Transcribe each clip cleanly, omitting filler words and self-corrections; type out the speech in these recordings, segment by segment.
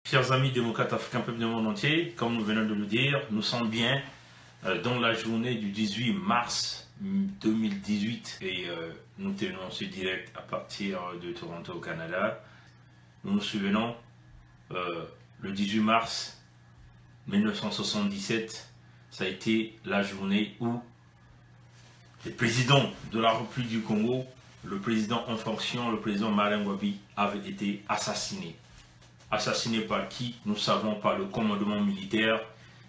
Chers amis démocrates africains, peuple du monde entier, comme nous venons de le dire, nous sommes bien dans la journée du 18 mars 2018 et nous tenons ce direct à partir de Toronto au Canada. Nous nous souvenons, le 18 mars 1977, ça a été la journée où le président de la République du Congo, le président en fonction, le président Martin Ngouabi, avait été assassiné. Assassiné par qui? Nous savons, par le commandement militaire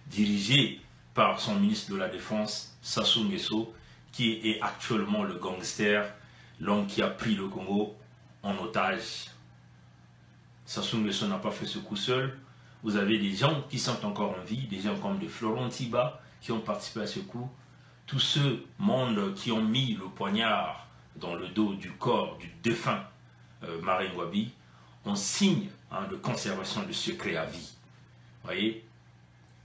dirigé par son ministre de la Défense, Sassou Nguesso, qui est actuellement le gangster, l'homme qui a pris le Congo en otage. Sassou Nguesso n'a pas fait ce coup seul. Vous avez des gens qui sont encore en vie, des gens comme de Florent Tiba qui ont participé à ce coup. Tous ceux monde qui ont mis le poignard dans le dos du corps du défunt Martin Ngouabi en signe de conservation de secret à vie. Vous voyez,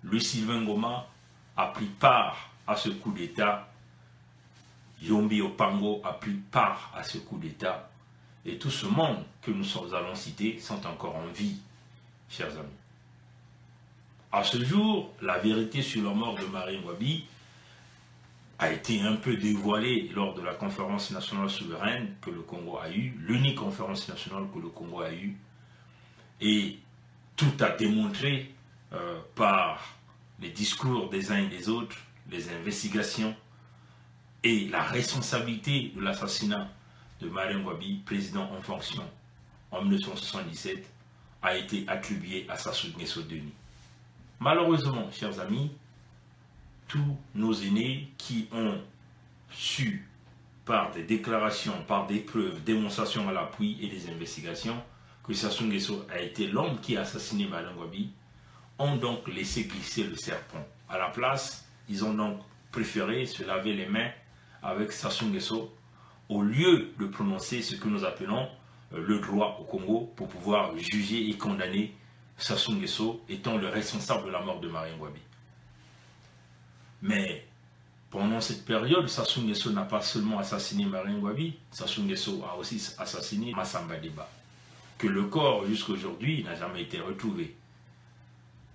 Louis Sylvain Ngoma a pris part à ce coup d'État. Yombi Opango a pris part à ce coup d'État. Et tout ce monde que nous allons citer sont encore en vie, chers amis. À ce jour, la vérité sur la mort de Martin Ngouabi a été un peu dévoilée lors de la conférence nationale souveraine que le Congo a eue, l'unique conférence nationale que le Congo a eue. Et tout a démontré par les discours des uns et des autres, les investigations et la responsabilité de l'assassinat de Martin Ngouabi, président en fonction en 1977, a été attribuée à Sassou Nguesso Denis. Malheureusement, chers amis, tous nos aînés qui ont su, par des déclarations, par des preuves, démonstrations à l'appui et des investigations, que Sassou Nguesso a été l'homme qui a assassiné Martin Ngouabi, ont donc laissé glisser le serpent. À la place, ils ont donc préféré se laver les mains avec Sassou Nguesso au lieu de prononcer ce que nous appelons le droit au Congo pour pouvoir juger et condamner Sassou Nguesso étant le responsable de la mort de Martin Ngouabi. Mais pendant cette période, Sassou Nguesso n'a pas seulement assassiné Martin Ngouabi, Sassou Nguesso a aussi assassiné Massamba Deba, que le corps jusqu'à aujourd'hui n'a jamais été retrouvé.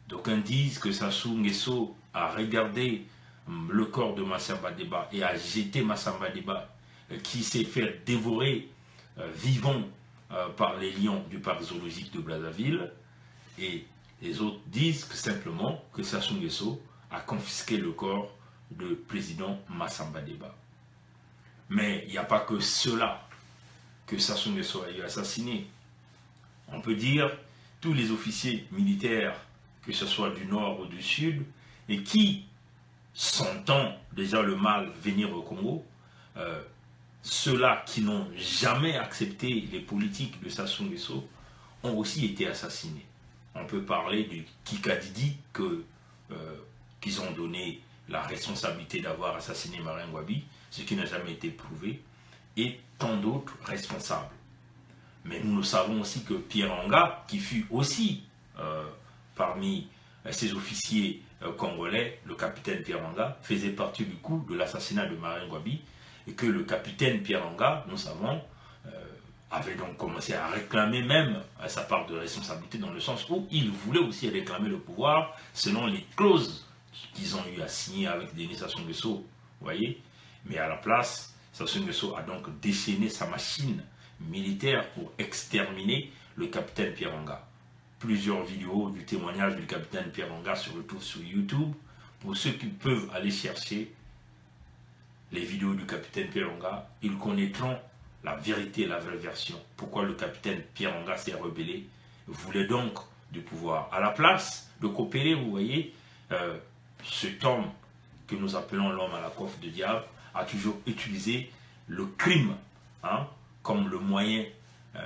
D'aucuns disent que Sassou Nguesso a regardé le corps de Massamba Deba et a jeté Massamba Deba, qui s'est fait dévorer vivant par les lions du parc zoologique de Brazzaville. Et les autres disent que simplement que Sassou Nguesso a confisqué le corps du président Massamba Deba. Mais il n'y a pas que cela que Sassou Nguesso a eu assassiné. On peut dire tous les officiers militaires, que ce soit du nord ou du sud, et qui, sentant déjà le mal venir au Congo, ceux-là qui n'ont jamais accepté les politiques de Sassou Nguesso ont aussi été assassinés. On peut parler du Kikadidi qu'ils ont donné la responsabilité d'avoir assassiné Martin Ngouabi, ce qui n'a jamais été prouvé, et tant d'autres responsables. Mais nous savons aussi que Pierre Anga, qui fut aussi parmi ces officiers congolais, le capitaine Pierre Anga, faisait partie du coup de l'assassinat de Martin Ngouabi, et que le capitaine Pierre Anga, nous savons, avait donc commencé à réclamer même sa part de responsabilité dans le sens où il voulait aussi réclamer le pouvoir selon les clauses qu'ils ont eu à signer avec Denis Sassou Nguesso, vous voyez. Mais à la place, Sassou Nguesso a donc déchaîné sa machine militaire pour exterminer le capitaine Pierre Anga. Plusieurs vidéos du témoignage du capitaine Pierre Anga se retrouvent sur YouTube. Pour ceux qui peuvent aller chercher les vidéos du capitaine Pierre Anga, ils connaîtront la vérité et la vraie version. Pourquoi le capitaine Pierre Anga s'est rebellé, voulait donc du pouvoir. À la place de coopérer, vous voyez, cet homme que nous appelons l'homme à la coiffe de diable a toujours utilisé le crime comme le moyen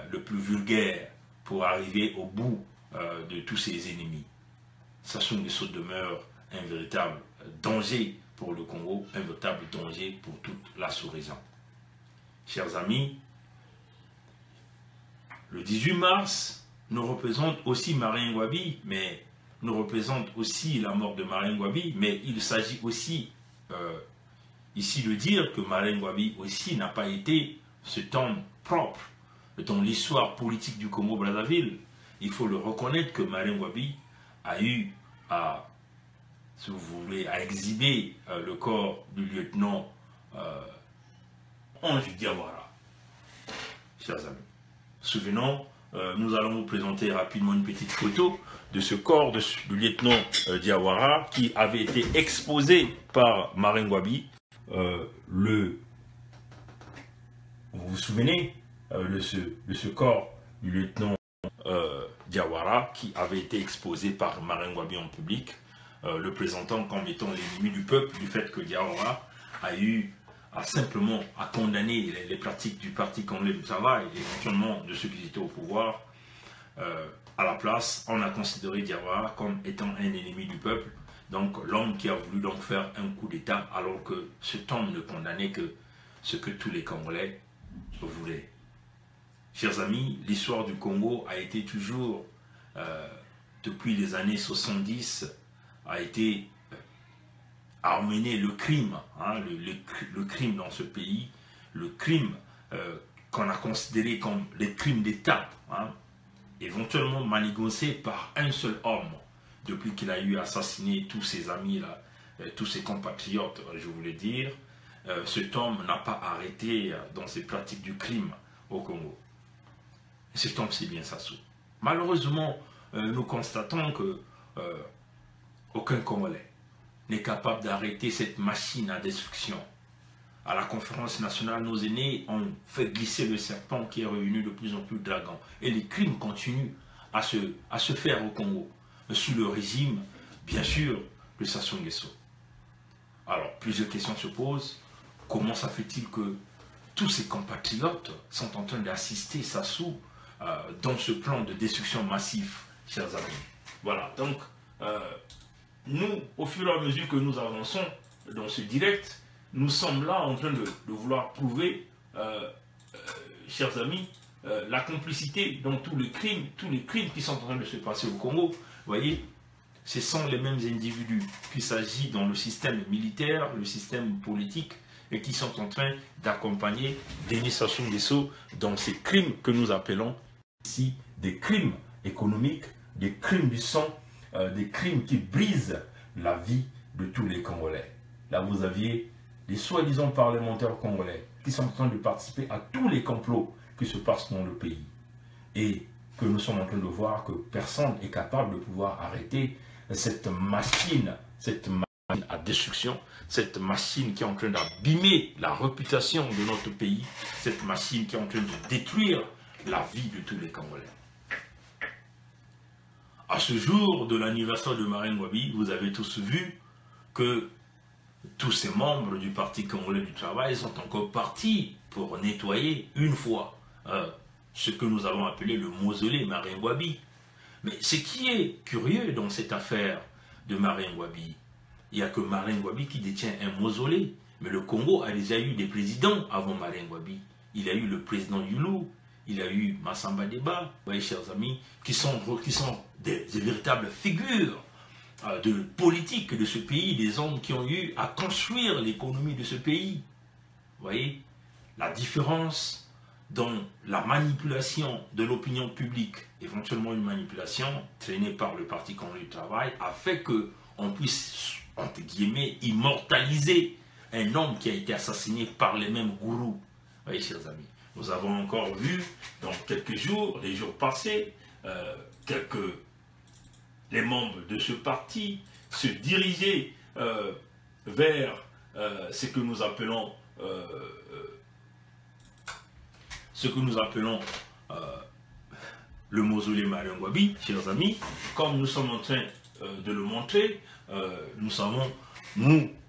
le plus vulgaire pour arriver au bout de tous ses ennemis. Sassou Nguesso demeure un véritable danger pour le Congo, un véritable danger pour toute la sous-région. Chers amis, le 18 mars nous représente aussi Martin Ngouabi, mais nous représente aussi la mort de Martin Ngouabi, mais il s'agit aussi ici de dire que Martin Ngouabi aussi n'a pas été cet homme propre dans l'histoire politique du Congo-Brazzaville. il faut le reconnaître que Marien Ngouabi a eu à, si vous voulez, à exhiber le corps du lieutenant Ange Diawara. Chers amis, souvenons, nous allons vous présenter rapidement une petite photo de ce corps du lieutenant Diawara qui avait été exposé par Marien Ngouabi. Vous vous souvenez de ce corps du lieutenant Diawara qui avait été exposé par Marien Ngouabi en public, le présentant comme étant l'ennemi du peuple, du fait que Diawara a eu simplement à condamner les pratiques du Parti congolais du travail, éventuellement de ceux qui étaient au pouvoir. À la place, on a considéré Diawara comme étant un ennemi du peuple, donc l'homme qui a voulu donc faire un coup d'État, alors que cet homme ne condamnait que ce que tous les Congolais voulaient. Chers amis, l'histoire du Congo a été toujours, depuis les années 70, a été à emmener le crime, hein, le crime dans ce pays, le crime qu'on a considéré comme les crimes d'État, hein, éventuellement manigancé par un seul homme, depuis qu'il a eu assassiné tous ses amis, là, tous ses compatriotes, je voulais dire. Cet homme n'a pas arrêté dans ses pratiques du crime au Congo. Et cet homme, c'est bien Sassou. Malheureusement, nous constatons que aucun Congolais n'est capable d'arrêter cette machine à destruction. À la conférence nationale, nos aînés ont fait glisser le serpent qui est revenu de plus en plus dragon. Et les crimes continuent à se faire au Congo, sous le régime, bien sûr, de Sassou Nguesso. Alors, plusieurs questions se posent. Comment ça fait-il que tous ces compatriotes sont en train d'assister Sassou dans ce plan de destruction massif, chers amis? Voilà, donc, nous, au fur et à mesure que nous avançons dans ce direct, nous sommes là en train de vouloir prouver, chers amis, la complicité dans tous les crimes qui sont en train de se passer au Congo. Vous voyez, ce sont les mêmes individus, qu'il s'agit dans le système militaire, le système politique, et qui sont en train d'accompagner Denis Sassou Nguesso dans ces crimes que nous appelons ici des crimes économiques, des crimes du sang, des crimes qui brisent la vie de tous les Congolais. Là, vous aviez les soi-disant parlementaires congolais qui sont en train de participer à tous les complots qui se passent dans le pays. Et que nous sommes en train de voir que personne n'est capable de pouvoir arrêter cette machine à destruction, cette machine qui est en train d'abîmer la réputation de notre pays, cette machine qui est en train de détruire la vie de tous les Congolais. À ce jour de l'anniversaire de Marien Ngouabi, vous avez tous vu que tous ces membres du Parti congolais du travail sont encore partis pour nettoyer une fois ce que nous avons appelé le mausolée Marien Ngouabi. Mais ce qui est curieux dans cette affaire de Marien Ngouabi, il n'y a que Marien Ngouabi qui détient un mausolée. Mais le Congo a déjà eu des présidents avant Marien Ngouabi. Il a eu le président Yulu, il a eu Massamba Deba, vous voyez, chers amis, qui sont des véritables figures de politique de ce pays, des hommes qui ont eu à construire l'économie de ce pays. Vous voyez, la différence dans la manipulation de l'opinion publique, éventuellement une manipulation traînée par le Parti congolais du travail, a fait qu'on puisse, entre guillemets, immortaliser un homme qui a été assassiné par les mêmes gourous. Vous voyez, chers amis, nous avons encore vu dans quelques jours, les jours passés, les membres de ce parti se diriger vers ce que nous appelons le mausolée Marien Ngouabi, chers amis. Comme nous sommes en train de le montrer, nous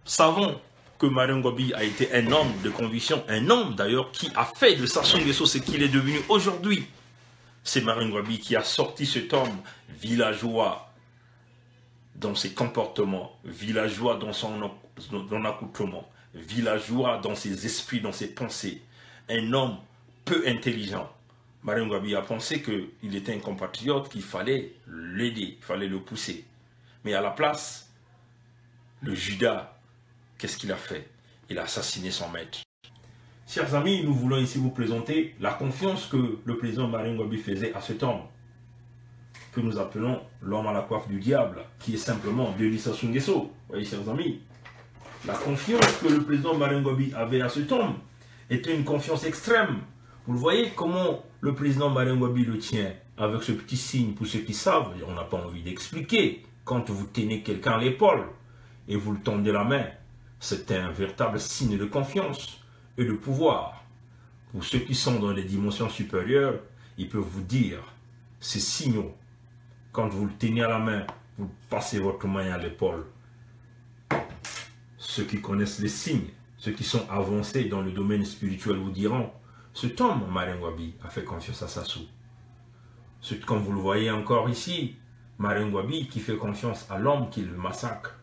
savons que Marien Ngouabi a été un homme de conviction, un homme d'ailleurs qui a fait de Sassou Nguesso ce qu'il est devenu aujourd'hui. C'est Marien Ngouabi qui a sorti cet homme villageois dans ses comportements, villageois dans son accoutrement, villageois dans ses esprits, dans ses pensées, un homme peu intelligent. Marien Ngouabi a pensé qu'il était un compatriote, qu'il fallait l'aider, il fallait le pousser. Mais à la place, le Judas, qu'est-ce qu'il a fait? Il a assassiné son maître. Chers amis, nous voulons ici vous présenter la confiance que le président Marien Ngouabi faisait à cet homme. que nous appelons l'homme à la coiffe du diable, qui est simplement Denis Sassou Nguesso. Vous voyez, chers amis, la confiance que le président Maringwabi avait à cet homme était une confiance extrême. Vous le voyez comment le président Maringwabi le tient, avec ce petit signe, pour ceux qui savent, on n'a pas envie d'expliquer. Quand vous tenez quelqu'un à l'épaule et vous le tendez la main, c'est un véritable signe de confiance et de pouvoir. Pour ceux qui sont dans les dimensions supérieures, ils peuvent vous dire ces signaux. Quand vous le tenez à la main, vous passez votre main à l'épaule. Ceux qui connaissent les signes, ceux qui sont avancés dans le domaine spirituel vous diront, cet homme, Maringwabi, a fait confiance à Sassou. Comme vous le voyez encore ici, Maringwabi qui fait confiance à l'homme qui le massacre.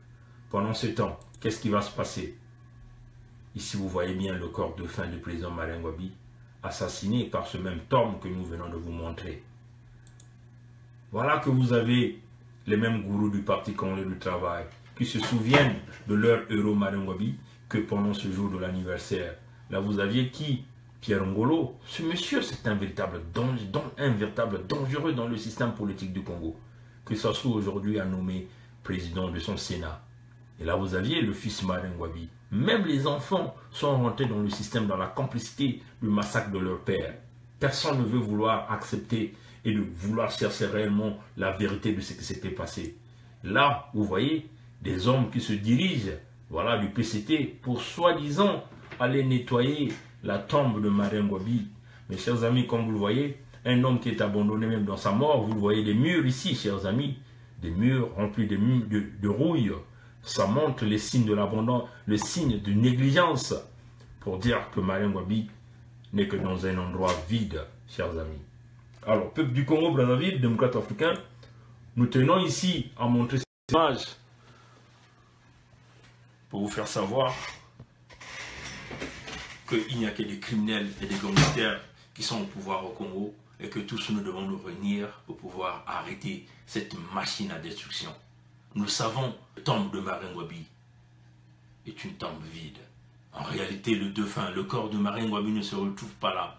Pendant ce temps, qu'est-ce qui va se passer? Ici, vous voyez bien le corps de fin du président Maringwabi, assassiné par ce même homme que nous venons de vous montrer. Voilà que vous avez les mêmes gourous du Parti congolais du travail qui se souviennent de leur héros Maringwabi que pendant ce jour de l'anniversaire. Là, vous aviez qui? Pierre Ngolo. Ce monsieur, c'est un véritable dangereux dans le système politique du Congo, que Sassou aujourd'hui a nommé président de son Sénat. Et là, vous aviez le fils Maringwabi. Même les enfants sont rentrés dans le système, dans la complicité du massacre de leur père. Personne ne veut vouloir accepter et de vouloir chercher réellement la vérité de ce qui s'était passé. Là, vous voyez, des hommes qui se dirigent, voilà, du PCT, pour soi-disant aller nettoyer la tombe de Maringwabi. Mes chers amis, comme vous le voyez, un homme qui est abandonné même dans sa mort, vous le voyez, des murs ici, chers amis, des murs remplis de rouille. Ça montre les signes de l'abandon, le signe de négligence, pour dire que Maringwabi n'est que dans un endroit vide, chers amis. Alors, peuple du Congo, Brazzaville, démocrate africain, nous tenons ici à montrer cette image pour vous faire savoir qu'il n'y a que des criminels et des gangsters qui sont au pouvoir au Congo et que tous nous devons nous réunir pour pouvoir arrêter cette machine à destruction. Nous savons que la tombe de Maringwabi est une tombe vide. En réalité, le défunt, le corps de Maringwabi ne se retrouve pas là.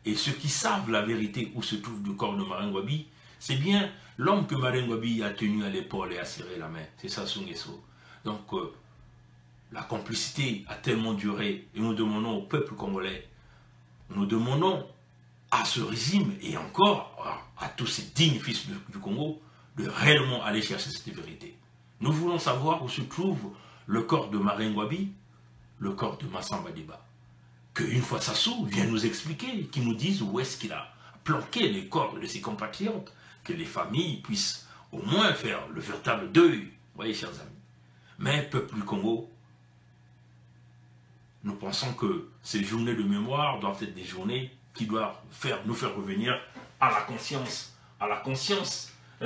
Et ceux qui savent la vérité où se trouve le corps de Maringwabi, c'est bien l'homme que Maringwabi a tenu à l'épaule et a serré la main. C'est Sassou Nguesso. Donc, la complicité a tellement duré et nous demandons au peuple congolais, nous demandons à ce régime et encore à tous ces dignes fils du Congo de réellement aller chercher cette vérité. Nous voulons savoir où se trouve le corps de Maringwabi, le corps de Massamba Diba. Qu'une fois Sassou vienne nous expliquer, qu'il nous dise où est-ce qu'il a planqué les corps de ses compatriotes, que les familles puissent au moins faire le véritable deuil. Vous voyez, chers amis. Mais, peuple du Congo, nous pensons que ces journées de mémoire doivent être des journées qui doivent nous faire revenir à la conscience,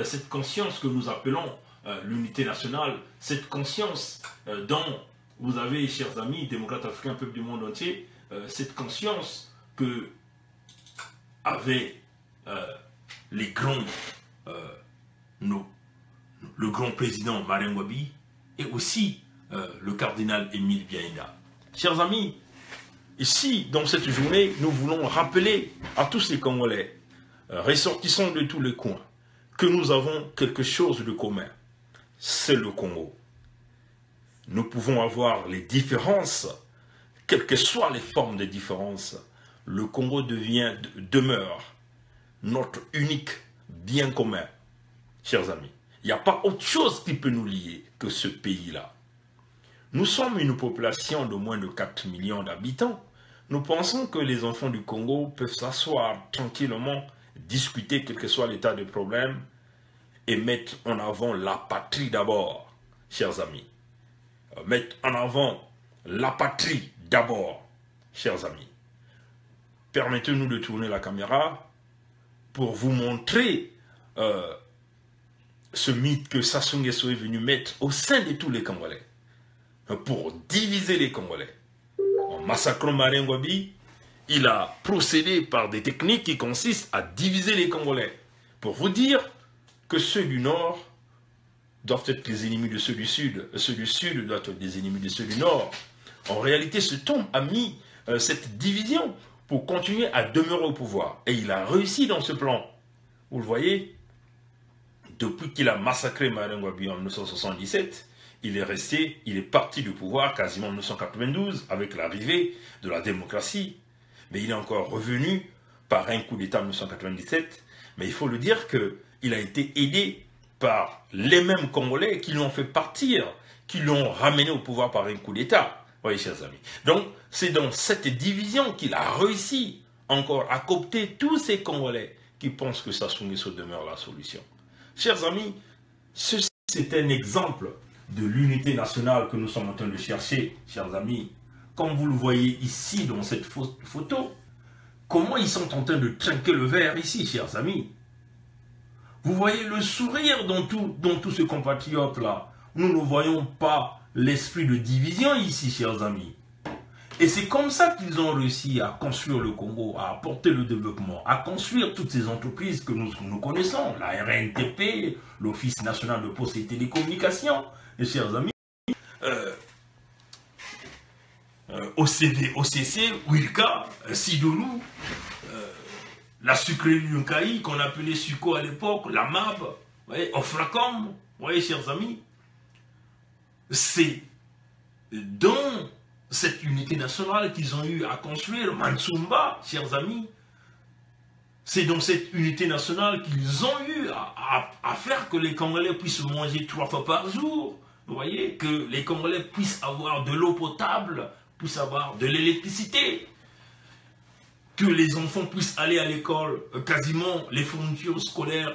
cette conscience que nous appelons l'unité nationale, cette conscience dont vous avez, chers amis, démocrates africains, peuple du monde entier, cette conscience que avaient les grands, le grand président Maringwabi et aussi le cardinal Émile Biaïda. Chers amis, ici, dans cette journée, nous voulons rappeler à tous les Congolais, ressortissants de tous les coins, que nous avons quelque chose de commun. C'est le Congo. Nous pouvons avoir les différences, quelles que soient les formes de différences. Le Congo demeure notre unique bien commun, chers amis. Il n'y a pas autre chose qui peut nous lier que ce pays-là. Nous sommes une population de moins de 4 millions d'habitants. Nous pensons que les enfants du Congo peuvent s'asseoir tranquillement, discuter quel que soit l'état de problème et mettre en avant la patrie d'abord, chers amis. Mettre en avant la patrie d'abord, chers amis. Permettez-nous de tourner la caméra pour vous montrer ce mythe que Sassou Nguesso est venu mettre au sein de tous les Congolais pour diviser les Congolais. En massacrant Maringwabi, il a procédé par des techniques qui consistent à diviser les Congolais pour vous dire que ceux du Nord doivent être les ennemis de ceux du Sud, ceux du Sud doivent être les ennemis de ceux du Nord. En réalité, cet homme a mis cette division pour continuer à demeurer au pouvoir. Et il a réussi dans ce plan. Vous le voyez, depuis qu'il a massacré Marine Ngouabi en 1977, il est parti du pouvoir quasiment en 1992 avec l'arrivée de la démocratie. Mais il est encore revenu par un coup d'État en 1997. Mais il faut le dire qu'il a été aidé par les mêmes Congolais qui l'ont fait partir, qui l'ont ramené au pouvoir par un coup d'État. Oui, chers amis. Donc, c'est dans cette division qu'il a réussi encore à coopter tous ces Congolais qui pensent que Sassou Nguesso demeure la solution. Chers amis, ceci c'est un exemple de l'unité nationale que nous sommes en train de chercher, chers amis. Comme vous le voyez ici dans cette photo, comment ils sont en train de trinquer le verre ici, chers amis. Vous voyez le sourire dans tous ces compatriotes-là. Nous ne voyons pas l'esprit de division ici, chers amis. Et c'est comme ça qu'ils ont réussi à construire le Congo, à apporter le développement, à construire toutes ces entreprises que nous connaissons, la RNTP, l'Office national de postes et télécommunications, et chers amis, OCC, Wilka, Sidolou, la sucrerie Yunkai, qu'on appelait Suco à l'époque, la MAB, Ofracom, vous voyez, chers amis, c'est dans cette unité nationale qu'ils ont eu à construire, Mansumba, chers amis, c'est dans cette unité nationale qu'ils ont eu à faire que les Congolais puissent manger 3 fois par jour, vous voyez, que les Congolais puissent avoir de l'eau potable, puissent avoir de l'électricité, que les enfants puissent aller à l'école, quasiment les fournitures scolaires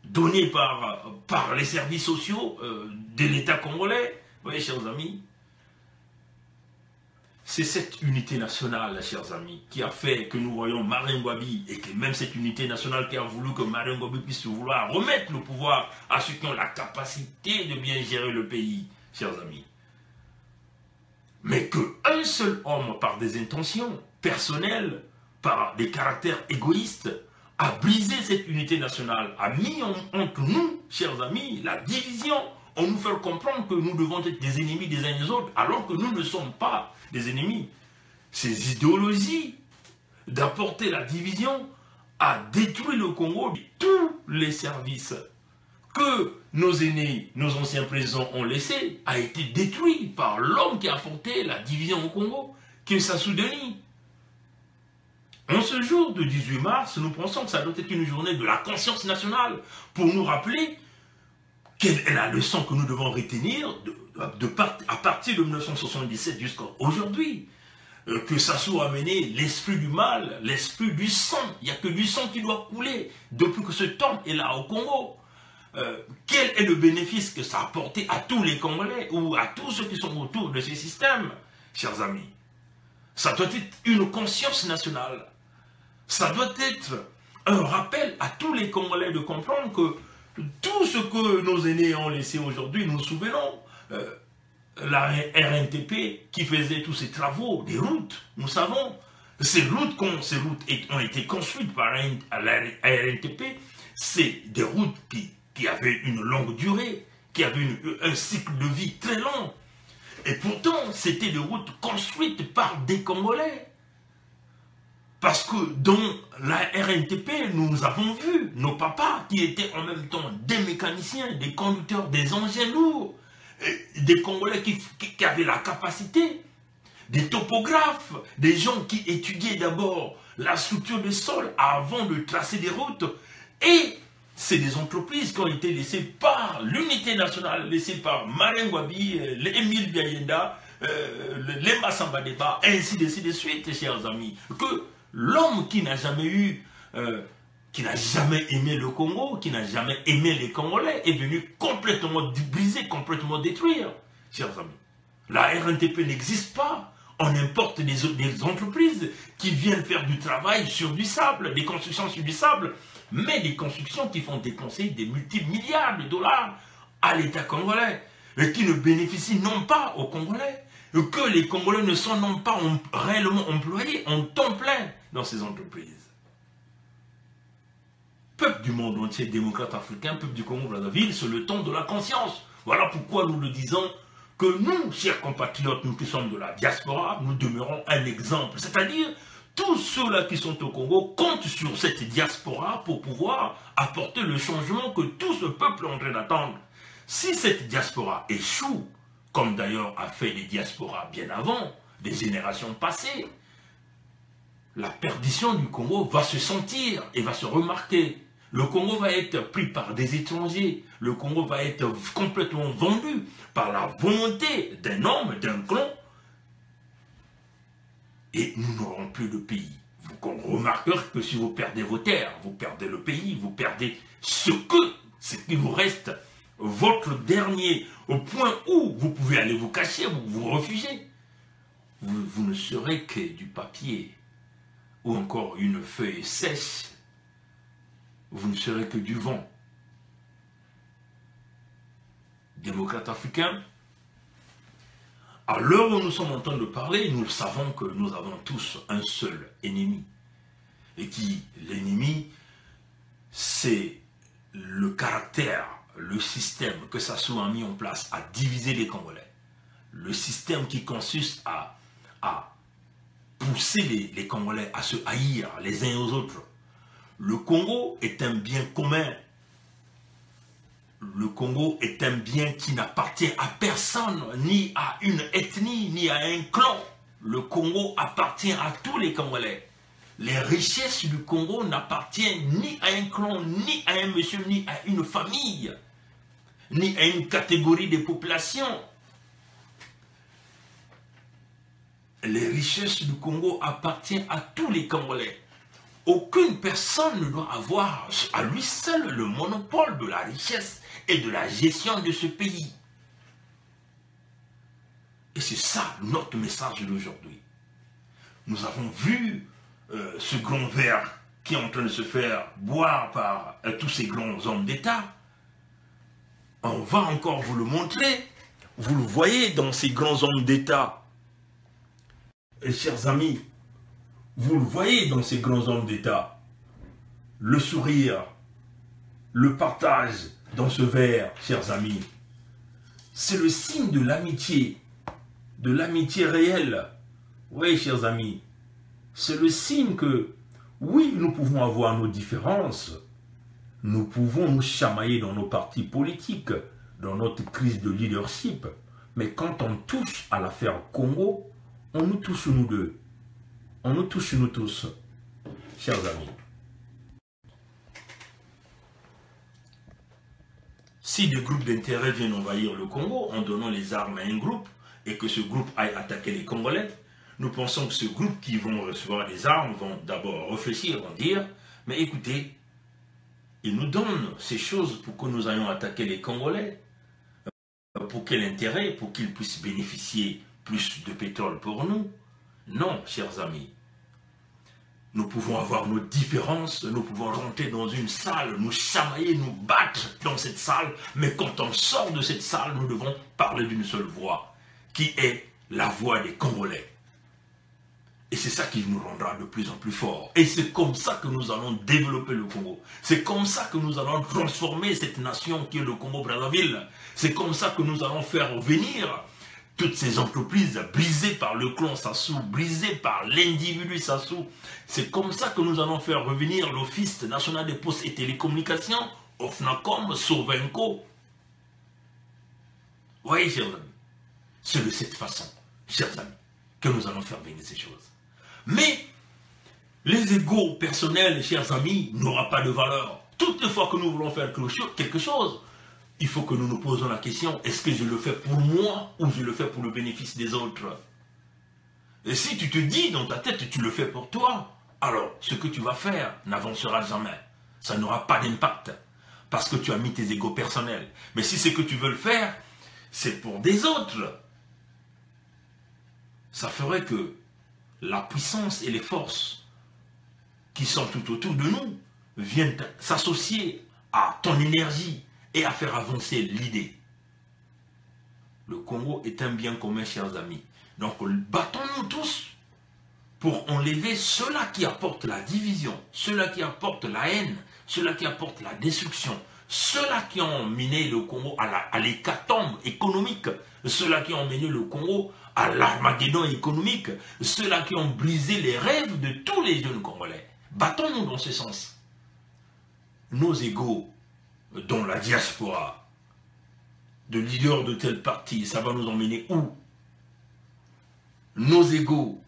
données par les services sociaux de l'État congolais. Vous voyez, chers amis, c'est cette unité nationale, chers amis, qui a fait que nous voyons Marine Ngouabi, et que même cette unité nationale qui a voulu que Marine Ngouabi puisse vouloir remettre le pouvoir à ceux qui ont la capacité de bien gérer le pays, chers amis. Mais qu'un seul homme, par des intentions personnelles, par des caractères égoïstes, a brisé cette unité nationale, a mis entre nous, chers amis, la division, on nous fait comprendre que nous devons être des ennemis des uns des autres, alors que nous ne sommes pas des ennemis. Ces idéologies d'apporter la division a détruit le Congo de tous les services que nos aînés, nos anciens présidents ont laissés, a été détruit par l'homme qui a apporté la division au Congo, qui est Sassou Nguesso. En ce jour de 18 mars, nous pensons que ça doit être une journée de la conscience nationale pour nous rappeler quelle est la leçon que nous devons retenir à partir de 1977 jusqu'à aujourd'hui. Que Sassou a mené l'esprit du mal, l'esprit du sang. Il n'y a que du sang qui doit couler depuis que ce temps est là au Congo. Quel est le bénéfice que ça a apporté à tous les Congolais ou à tous ceux qui sont autour de ces systèmes, chers amis? Ça doit être une conscience nationale. Ça doit être un rappel à tous les Congolais de comprendre que tout ce que nos aînés ont laissé aujourd'hui, nous nous souvenons, la RNTP qui faisait tous ces travaux, des routes, nous savons, ces routes ont été construites par la RNTP, c'est des routes qui avaient une longue durée, qui avaient un cycle de vie très long. Et pourtant, c'était des routes construites par des Congolais. Parce que dans la RNTP, nous avons vu nos papas qui étaient en même temps des mécaniciens, des conducteurs, des engins lourds, des Congolais qui avaient la capacité, des topographes, des gens qui étudiaient d'abord la structure des sols avant de tracer des routes. Et c'est des entreprises qui ont été laissées par l'unité nationale, laissées par Marine Ngouabi, Émile Biayenda, les Massamba Deba, ainsi de suite, chers amis. Que l'homme qui n'a jamais qui n'a jamais aimé le Congo, qui n'a jamais aimé les Congolais, est venu complètement briser, complètement détruire, chers amis. La RNTP n'existe pas. On importe des entreprises qui viennent faire du travail sur du sable, des constructions sur du sable, mais des constructions qui font dépenser des multimilliards de dollars à l'État congolais, et qui ne bénéficient non pas aux Congolais, que les Congolais ne sont non pas réellement employés en temps plein dans ces entreprises. Peuple du monde entier, démocrate africain, peuple du Congo-Brazzaville, c'est le temps de la conscience. Voilà pourquoi nous le disons, que nous, chers compatriotes, nous qui sommes de la diaspora, nous demeurons un exemple. C'est-à-dire, tous ceux-là qui sont au Congo comptent sur cette diaspora pour pouvoir apporter le changement que tout ce peuple est en train d'attendre. Si cette diaspora échoue, comme d'ailleurs a fait les diasporas bien avant, des générations passées, la perdition du Congo va se sentir et va se remarquer. Le Congo va être pris par des étrangers. Le Congo va être complètement vendu par la volonté d'un homme, d'un clan. Et nous n'aurons plus de pays. Vous remarquerez que si vous perdez vos terres, vous perdez le pays, vous perdez ce qui vous reste, votre dernier, au point où vous pouvez aller vous cacher, vous vous réfugier. Vous ne serez que du papier ou encore une feuille sèche. Vous ne serez que du vent. Démocrates africains, à l'heure où nous sommes en train de parler, nous savons que nous avons tous un seul ennemi. Et l'ennemi, c'est le caractère, le système que Sassou a mis en place à diviser les Congolais. Le système qui consiste à pousser les Congolais à se haïr les uns aux autres. Le Congo est un bien commun. Le Congo est un bien qui n'appartient à personne, ni à une ethnie, ni à un clan. Le Congo appartient à tous les Congolais. Les richesses du Congo n'appartiennent ni à un clan, ni à un monsieur, ni à une famille, ni à une catégorie de population. Les richesses du Congo appartiennent à tous les Congolais. Aucune personne ne doit avoir à lui seul le monopole de la richesse et de la gestion de ce pays. Et c'est ça notre message d'aujourd'hui. Nous avons vu ce grand verre qui est en train de se faire boire par tous ces grands hommes d'État. On va encore vous le montrer. Vous le voyez dans ces grands hommes d'État. Et chers amis, vous le voyez dans ces grands hommes d'État. Le sourire, le partage dans ce verre, chers amis. C'est le signe de l'amitié réelle. Oui, chers amis, c'est le signe que, oui, nous pouvons avoir nos différences. Nous pouvons nous chamailler dans nos partis politiques, dans notre crise de leadership. Mais quand on touche à l'affaire Congo, on nous touche nous deux. On nous touche nous tous, chers amis. Si des groupes d'intérêt viennent envahir le Congo en donnant les armes à un groupe et que ce groupe aille attaquer les Congolais, nous pensons que ce groupe qui vont recevoir des armes vont d'abord réfléchir, vont dire, mais écoutez, ils nous donnent ces choses pour que nous ayons attaquer les Congolais. Pour quel intérêt? Pour qu'ils puissent bénéficier plus de pétrole pour nous? Non, chers amis. Nous pouvons avoir nos différences, nous pouvons rentrer dans une salle, nous chamailler, nous battre dans cette salle, mais quand on sort de cette salle, nous devons parler d'une seule voix, qui est la voix des Congolais. Et c'est ça qui nous rendra de plus en plus forts. Et c'est comme ça que nous allons développer le Congo. C'est comme ça que nous allons transformer cette nation qui est le Congo-Brazzaville. C'est comme ça que nous allons faire venir toutes ces entreprises brisées par le clan Sassou, brisées par l'individu Sassou. C'est comme ça que nous allons faire revenir l'Office national des postes et télécommunications, OFNACOM, Sovenco. Oui, chers amis, c'est de cette façon, chers amis, que nous allons faire venir ces choses. Mais les égos personnels, chers amis, n'auront pas de valeur. Toutes les fois que nous voulons faire quelque chose, il faut que nous nous posons la question, est-ce que je le fais pour moi ou je le fais pour le bénéfice des autres? Et si tu te dis dans ta tête que tu le fais pour toi, alors ce que tu vas faire n'avancera jamais. Ça n'aura pas d'impact parce que tu as mis tes égos personnels. Mais si ce que tu veux le faire, c'est pour des autres, ça ferait que la puissance et les forces qui sont tout autour de nous viennent s'associer à ton énergie et à faire avancer l'idée. Le Congo est un bien commun, chers amis. Donc, battons-nous tous pour enlever ceux-là qui apportent la division, ceux-là qui apportent la haine, ceux-là qui apportent la destruction, ceux-là qui ont mené le Congo à l'hécatombe économique, ceux-là qui ont mené le Congo à l'armageddon économique, ceux-là qui ont brisé les rêves de tous les jeunes Congolais. Battons-nous dans ce sens. Nos égaux, dont la diaspora, de leaders de tel parti, ça va nous emmener où? Nos égaux,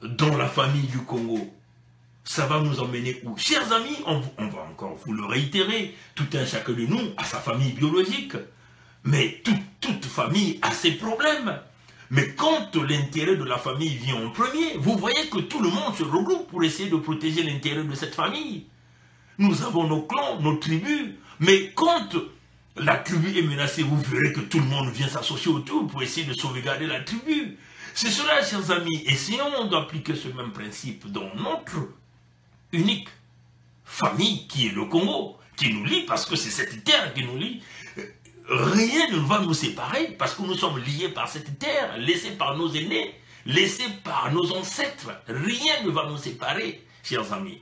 dans la famille du Congo, ça va nous emmener où? Chers amis, on va encore vous le réitérer, tout un chacun de nous a sa famille biologique, mais toute famille a ses problèmes. Mais quand l'intérêt de la famille vient en premier, vous voyez que tout le monde se regroupe pour essayer de protéger l'intérêt de cette famille. Nous avons nos clans, nos tribus, mais quand la tribu est menacée, vous verrez que tout le monde vient s'associer autour pour essayer de sauvegarder la tribu. C'est cela, chers amis, essayons d'appliquer ce même principe dans notre unique famille qui est le Congo, qui nous lie, parce que c'est cette terre qui nous lie. Rien ne va nous séparer, parce que nous sommes liés par cette terre, laissés par nos aînés, laissés par nos ancêtres. Rien ne va nous séparer, chers amis.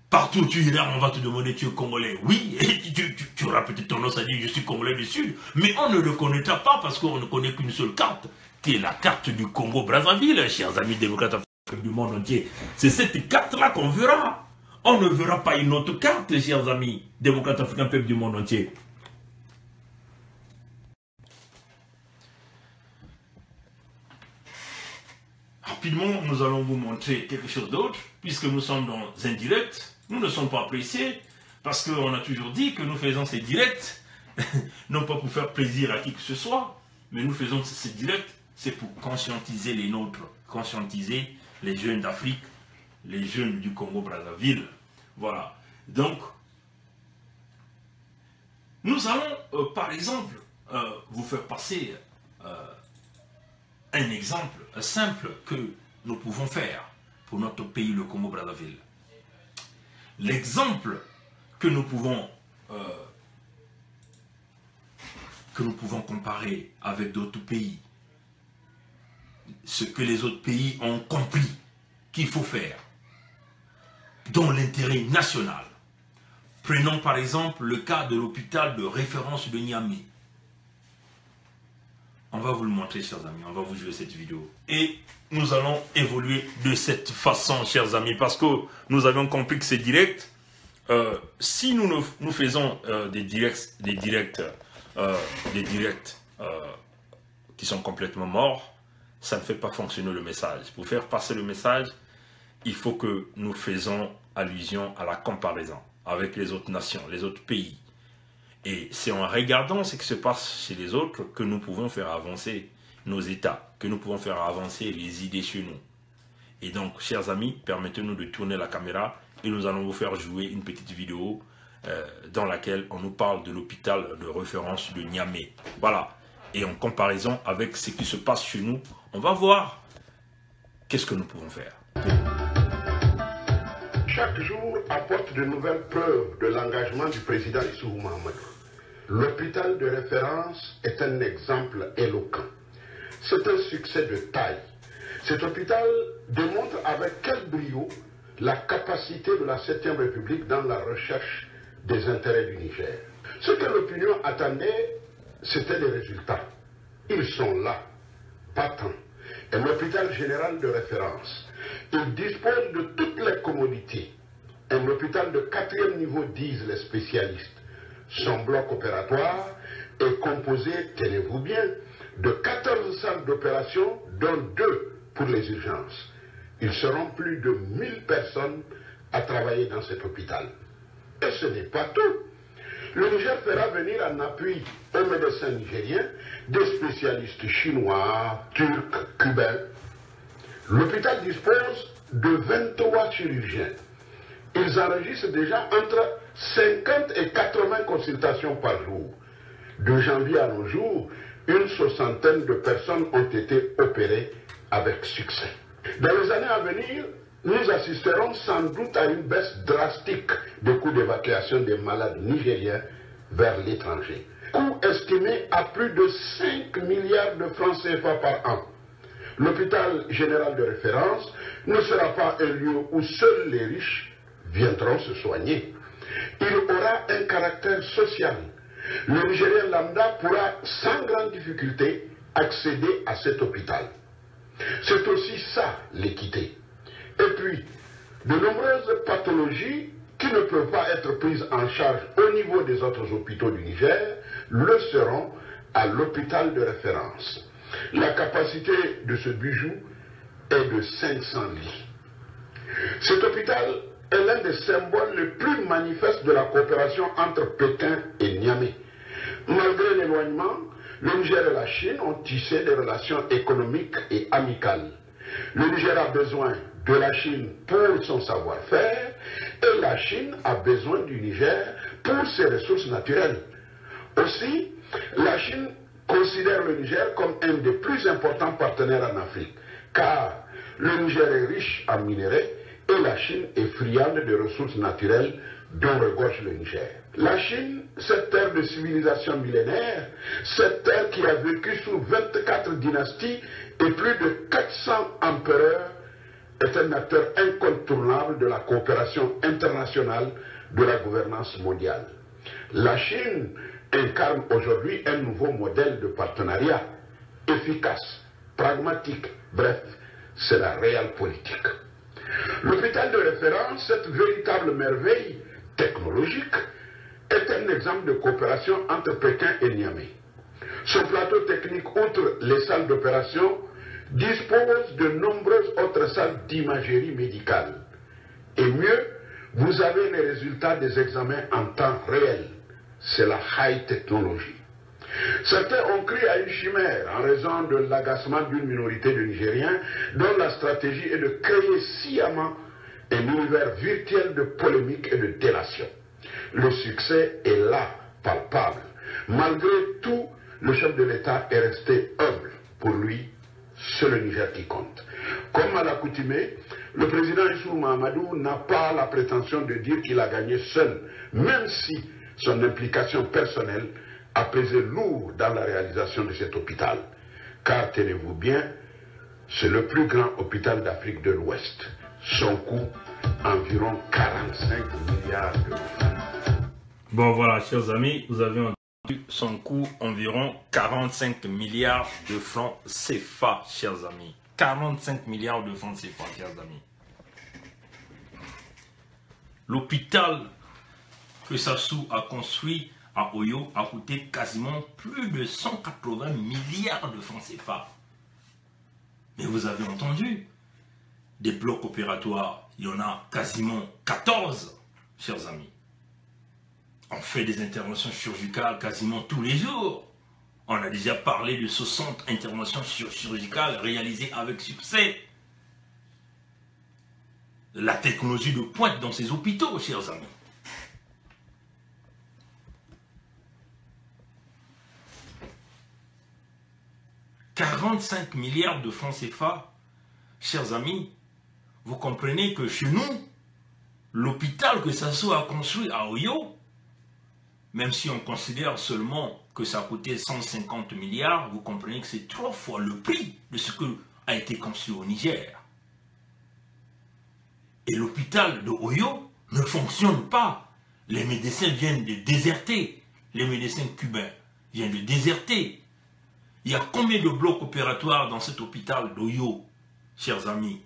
Partout où tu iras, on va te demander tu es Congolais. Oui, et tu auras peut-être tendance à dire je suis Congolais du Sud, mais on ne le connaîtra pas parce qu'on ne connaît qu'une seule carte, qui est la carte du Congo-Brazzaville, chers amis démocrates africains du monde entier. C'est cette carte-là qu'on verra. On ne verra pas une autre carte, chers amis démocrates africains, peuple du monde entier. Rapidement, nous allons vous montrer quelque chose d'autre, puisque nous sommes dans un direct. Nous ne sommes pas pressés, parce qu'on a toujours dit que nous faisons ces directs, non pas pour faire plaisir à qui que ce soit, mais nous faisons ces directs, c'est pour conscientiser les nôtres, conscientiser les jeunes d'Afrique, les jeunes du Congo-Brazzaville. Voilà. Donc, nous allons, par exemple, vous faire passer un exemple simple que nous pouvons faire pour notre pays, le Congo-Brazzaville. L'exemple que nous pouvons comparer avec d'autres pays, ce que les autres pays ont compris qu'il faut faire dans l'intérêt national. Prenons par exemple le cas de l'hôpital de référence de Niamey. On va vous le montrer, chers amis, on va vous jouer cette vidéo. Et nous allons évoluer de cette façon, chers amis, parce que nous avons compris que c'est direct. Si nous faisons des directs qui sont complètement morts, ça ne fait pas fonctionner le message. Pour faire passer le message, il faut que nous faisons allusion à la comparaison avec les autres nations, les autres pays. Et c'est en regardant ce qui se passe chez les autres que nous pouvons faire avancer nos États, que nous pouvons faire avancer les idées chez nous. Et donc, chers amis, permettez-nous de tourner la caméra et nous allons vous faire jouer une petite vidéo dans laquelle on nous parle de l'hôpital de référence de Niamey. Voilà. Et en comparaison avec ce qui se passe chez nous, on va voir qu'est-ce que nous pouvons faire. Chaque jour apporte de nouvelles preuves de l'engagement du président Issoufou Mahamadou. L'hôpital de référence est un exemple éloquent. C'est un succès de taille. Cet hôpital démontre avec quel brio la capacité de la 7e République dans la recherche des intérêts du Niger. Ce que l'opinion attendait, c'était les résultats. Ils sont là, patents. Et l'hôpital général de référence, il dispose de toutes les commodités. Un hôpital de 4e niveau, disent les spécialistes. Son bloc opératoire est composé, tenez-vous bien, de 14 salles d'opération, dont 2 pour les urgences. Ils seront plus de 1000 personnes à travailler dans cet hôpital. Et ce n'est pas tout. Le Niger fera venir en appui aux médecins nigériens des spécialistes chinois, turcs, cubains. L'hôpital dispose de 23 chirurgiens. Ils enregistrent déjà entre 50 et 80 consultations par jour. De janvier à nos jours, une soixantaine de personnes ont été opérées avec succès. Dans les années à venir, nous assisterons sans doute à une baisse drastique des coûts d'évacuation des malades nigériens vers l'étranger. Coût estimé à plus de 5 milliards de francs CFA par an. L'hôpital général de référence ne sera pas un lieu où seuls les riches viendront se soigner. Il aura un caractère social. Le Nigérien lambda pourra sans grande difficulté accéder à cet hôpital. C'est aussi ça l'équité. Et puis, de nombreuses pathologies qui ne peuvent pas être prises en charge au niveau des autres hôpitaux du Niger le seront à l'hôpital de référence. La capacité de ce bijou est de 500 lits. Cet hôpital est l'un des symboles les plus manifestes de la coopération entre Pékin et Niamey. Malgré l'éloignement, le Niger et la Chine ont tissé des relations économiques et amicales. Le Niger a besoin de la Chine pour son savoir-faire et la Chine a besoin du Niger pour ses ressources naturelles. Aussi, la Chine considère le Niger comme un des plus importants partenaires en Afrique, car le Niger est riche en minerais et la Chine est friande de ressources naturelles dont regorge le Niger. La Chine, cette terre de civilisation millénaire, cette terre qui a vécu sous 24 dynasties et plus de 400 empereurs, est un acteur incontournable de la coopération internationale de la gouvernance mondiale. La Chine incarne aujourd'hui un nouveau modèle de partenariat efficace, pragmatique, bref, c'est la réelle politique. L'hôpital de référence, cette véritable merveille technologique, est un exemple de coopération entre Pékin et Niamey. Son plateau technique, outre les salles d'opération, dispose de nombreuses autres salles d'imagerie médicale. Et mieux, vous avez les résultats des examens en temps réel. C'est la high technology. Certains ont cru à une chimère en raison de l'agacement d'une minorité de Nigériens dont la stratégie est de créer sciemment un univers virtuel de polémique et de délation. Le succès est là, palpable. Malgré tout, le chef de l'État est resté humble. Pour lui, c'est le Niger qui compte. Comme à l'accoutumée, le président Issou Mahamadou n'a pas la prétention de dire qu'il a gagné seul, même si son implication personnelle a pesé lourd dans la réalisation de cet hôpital. Car tenez-vous bien, c'est le plus grand hôpital d'Afrique de l'Ouest. Son coût, environ 45 milliards de francs. Bon voilà, chers amis, vous avez entendu son coût environ 45 milliards de francs CFA, chers amis. 45 milliards de francs CFA, chers amis. L'hôpital que Sassou a construit à Oyo a coûté quasiment plus de 180 milliards de francs CFA. Mais vous avez entendu, des blocs opératoires, il y en a quasiment 14, chers amis. On fait des interventions chirurgicales quasiment tous les jours. On a déjà parlé de 60 interventions chirurgicales réalisées avec succès. La technologie de pointe dans ces hôpitaux, chers amis. « 45 milliards de francs CFA, chers amis, vous comprenez que chez nous, l'hôpital que Sassou a construit à Oyo, même si on considère seulement que ça a coûté 150 milliards, vous comprenez que c'est 3 fois le prix de ce que a été construit au Niger. Et l'hôpital de Oyo ne fonctionne pas. Les médecins viennent de déserter. Les médecins cubains viennent de déserter. Il y a combien de blocs opératoires dans cet hôpital d'Oyo, chers amis?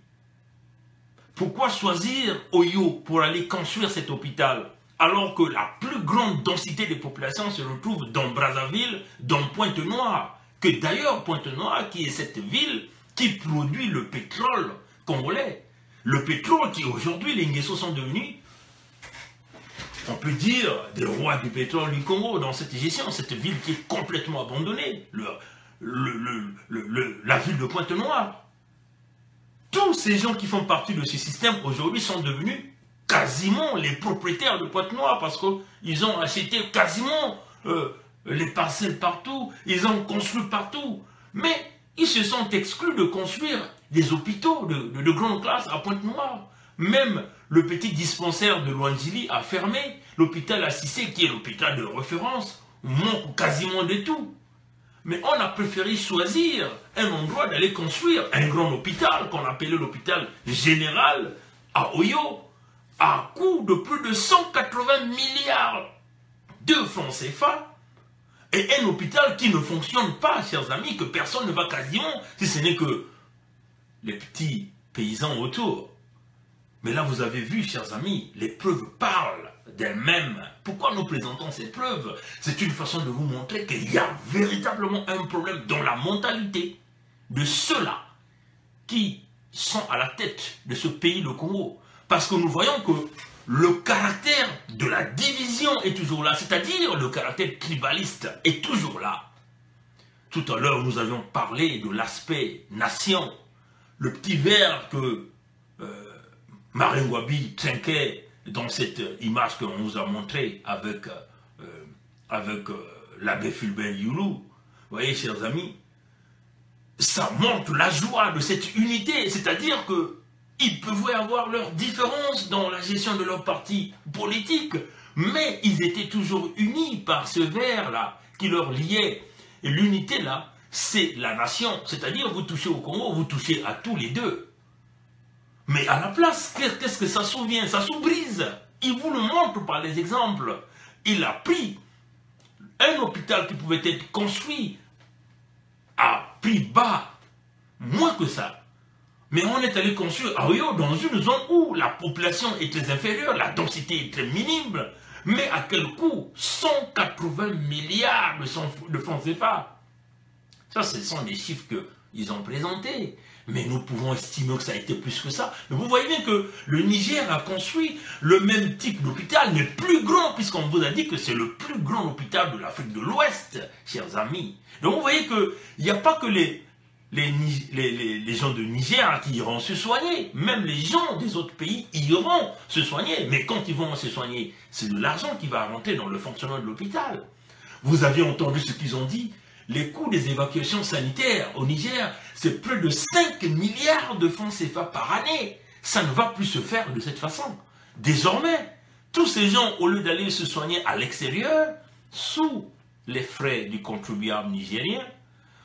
Pourquoi choisir Oyo pour aller construire cet hôpital alors que la plus grande densité des populations se retrouve dans Brazzaville, dans Pointe-Noire? Que d'ailleurs, Pointe-Noire, qui est cette ville qui produit le pétrole congolais. Le pétrole qui aujourd'hui, les Nguessos sont devenus, on peut dire, des rois du pétrole du Congo dans cette gestion, cette ville qui est complètement abandonnée, la ville de Pointe-Noire. Tous ces gens qui font partie de ce système aujourd'hui sont devenus quasiment les propriétaires de Pointe-Noire parce qu'ils ont acheté quasiment les parcelles partout, ils ont construit partout. Mais ils se sont exclus de construire des hôpitaux de grande classe à Pointe-Noire. Même le petit dispensaire de Luandjili a fermé. L'hôpital à Cissé, qui est l'hôpital de référence, manque quasiment de tout. Mais on a préféré choisir un endroit d'aller construire un grand hôpital qu'on appelait l'hôpital général à Oyo. à coût de plus de 180 milliards de francs CFA, et un hôpital qui ne fonctionne pas, chers amis, que personne ne va quasiment, si ce n'est que les petits paysans autour. Mais là, vous avez vu, chers amis, les preuves parlent d'elles-mêmes. Pourquoi nous présentons ces preuves? C'est une façon de vous montrer qu'il y a véritablement un problème dans la mentalité de ceux-là qui sont à la tête de ce pays, le Congo. Parce que nous voyons que le caractère de la division est toujours là, c'est-à-dire le caractère tribaliste est toujours là. Tout à l'heure, nous avions parlé de l'aspect nation, le petit verre que Marine Ngouabi trinquait dans cette image qu'on nous a montrée avec l'abbé Fulbert Youlou. Vous voyez, chers amis, ça montre la joie de cette unité, c'est-à-dire que ils pouvaient avoir leurs différences dans la gestion de leur parti politique, mais ils étaient toujours unis par ce verre-là qui leur liait. Et l'unité là, c'est la nation, c'est-à-dire vous touchez au Congo, vous touchez à tous les deux. Mais à la place, qu'est-ce que ça souvient? Ça sous-brise. Il vous le montre par les exemples. Il a pris un hôpital qui pouvait être construit à prix bas, moins que ça. Mais on est allé construire à Rio dans une zone où la population est très inférieure, la densité est très minime. Mais à quel coût? 180 milliards de francs CFA. Ça, ce sont des chiffres qu'ils ont présentés. Mais nous pouvons estimer que ça a été plus que ça. Mais vous voyez bien que le Niger a construit le même type d'hôpital, mais plus grand, puisqu'on vous a dit que c'est le plus grand hôpital de l'Afrique de l'Ouest, chers amis. Donc vous voyez qu'il n'y a pas que les gens de Niger qui iront se soigner. Même les gens des autres pays iront se soigner. Mais quand ils vont se soigner, c'est de l'argent qui va rentrer dans le fonctionnement de l'hôpital. Vous avez entendu ce qu'ils ont dit? Les coûts des évacuations sanitaires au Niger, c'est plus de 5 milliards de francs CFA par année. Ça ne va plus se faire de cette façon. Désormais, tous ces gens, au lieu d'aller se soigner à l'extérieur, sous les frais du contribuable nigérien,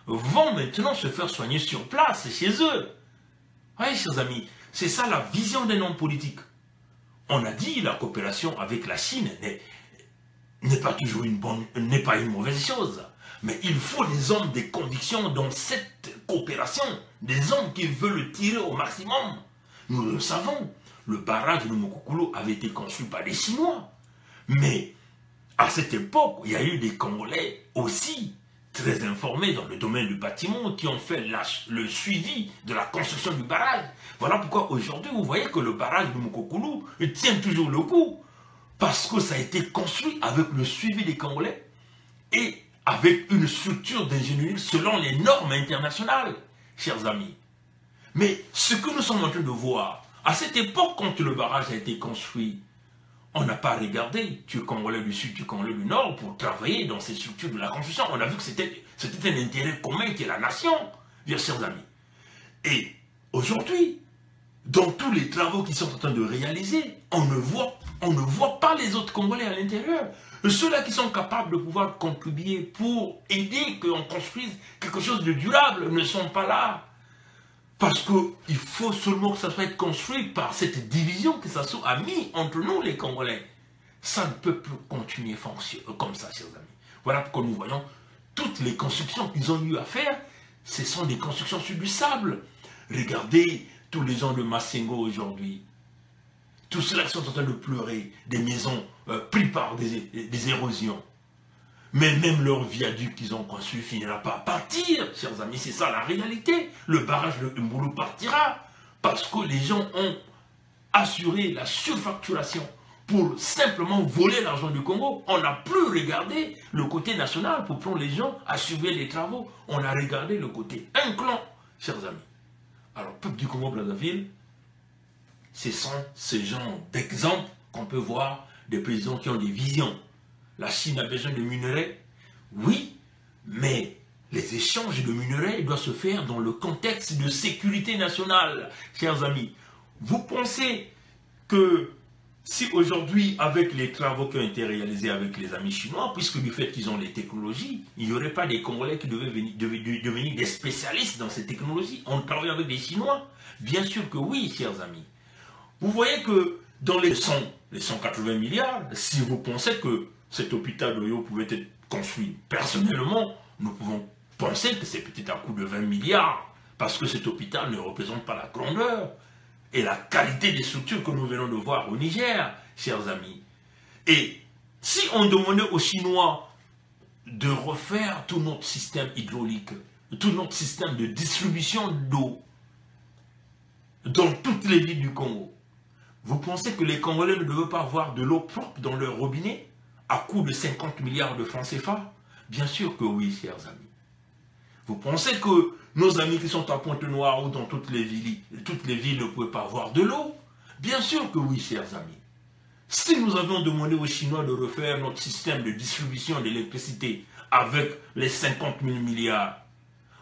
vont maintenant se faire soigner sur place, chez eux. Oui, chers amis, c'est ça la vision d'un homme politique. On a dit la coopération avec la Chine n'est pas toujours n'est pas une mauvaise chose. Mais il faut des hommes de conviction dans cette coopération, des hommes qui veulent le tirer au maximum. Nous le savons, le barrage de Mokokolo avait été construit par les Chinois. Mais à cette époque, il y a eu des Congolais aussi très informés dans le domaine du bâtiment qui ont fait le suivi de la construction du barrage. Voilà pourquoi aujourd'hui, vous voyez que le barrage de Mokokolo tient toujours le coup. Parce que ça a été construit avec le suivi des Congolais et avec une structure d'ingénierie selon les normes internationales, chers amis. Mais ce que nous sommes en train de voir, à cette époque, quand le barrage a été construit, on n'a pas regardé, tu es Congolais du Sud, tu es Congolais du Nord, pour travailler dans ces structures de la construction. On a vu que c'était un intérêt commun qui est la nation, bien chers amis. Et aujourd'hui, dans tous les travaux qui sont en train de réaliser, on ne voit pas les autres Congolais à l'intérieur. Ceux-là qui sont capables de pouvoir contribuer pour aider qu'on construise quelque chose de durable ne sont pas là. Parce qu'il faut seulement que ça soit construit par cette division que ça soit mis entre nous les Congolais. Ça ne peut plus continuer comme ça, chers amis. Voilà pourquoi nous voyons toutes les constructions qu'ils ont eu à faire, ce sont des constructions sur du sable. Regardez tous les gens de Massengo aujourd'hui. Tous ceux-là qui sont en train de pleurer, des maisons prises par des érosions. Mais même leur viaduc qu'ils ont construit finira pas à partir, chers amis. C'est ça la réalité. Le barrage de Mboulou partira parce que les gens ont assuré la surfacturation pour simplement voler l'argent du Congo. On n'a plus regardé le côté national pour prendre les gens à suivre les travaux. On a regardé le côté un clan, chers amis. Alors, peuple du Congo-Brazzaville, ce sont ce genre d'exemples qu'on peut voir des présidents qui ont des visions. La Chine a besoin de minerais, oui, mais les échanges de minerais doivent se faire dans le contexte de sécurité nationale, chers amis. Vous pensez que si aujourd'hui, avec les travaux qui ont été réalisés avec les amis chinois, puisque du fait qu'ils ont les technologies, il n'y aurait pas des Congolais qui devaient devenir des spécialistes dans ces technologies. On travaille avec des Chinois? Bien sûr que oui, chers amis. Vous voyez que dans les 180 milliards, si vous pensez que cet hôpital d'Oyo pouvait être construit personnellement, nous pouvons penser que c'est peut-être un coût de 20 milliards, parce que cet hôpital ne représente pas la grandeur et la qualité des structures que nous venons de voir au Niger, chers amis. Et si on demandait aux Chinois de refaire tout notre système hydraulique, tout notre système de distribution d'eau dans toutes les villes du Congo, vous pensez que les Congolais ne devaient pas avoir de l'eau propre dans leur robinet à coût de 50 milliards de francs CFA? Bien sûr que oui, chers amis. Vous pensez que nos amis qui sont à Pointe-Noire ou dans toutes les villes ne pouvaient pas avoir de l'eau? Bien sûr que oui, chers amis. Si nous avions demandé aux Chinois de refaire notre système de distribution d'électricité avec les 50 000 milliards,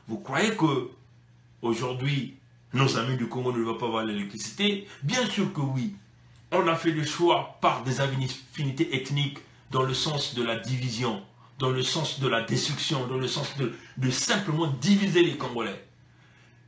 vous croyez que aujourd'hui, nos amis du Congo ne doivent pas avoir l'électricité? Bien sûr que oui. On a fait le choix par des affinités ethniques dans le sens de la division, dans le sens de la destruction, dans le sens de simplement diviser les Congolais.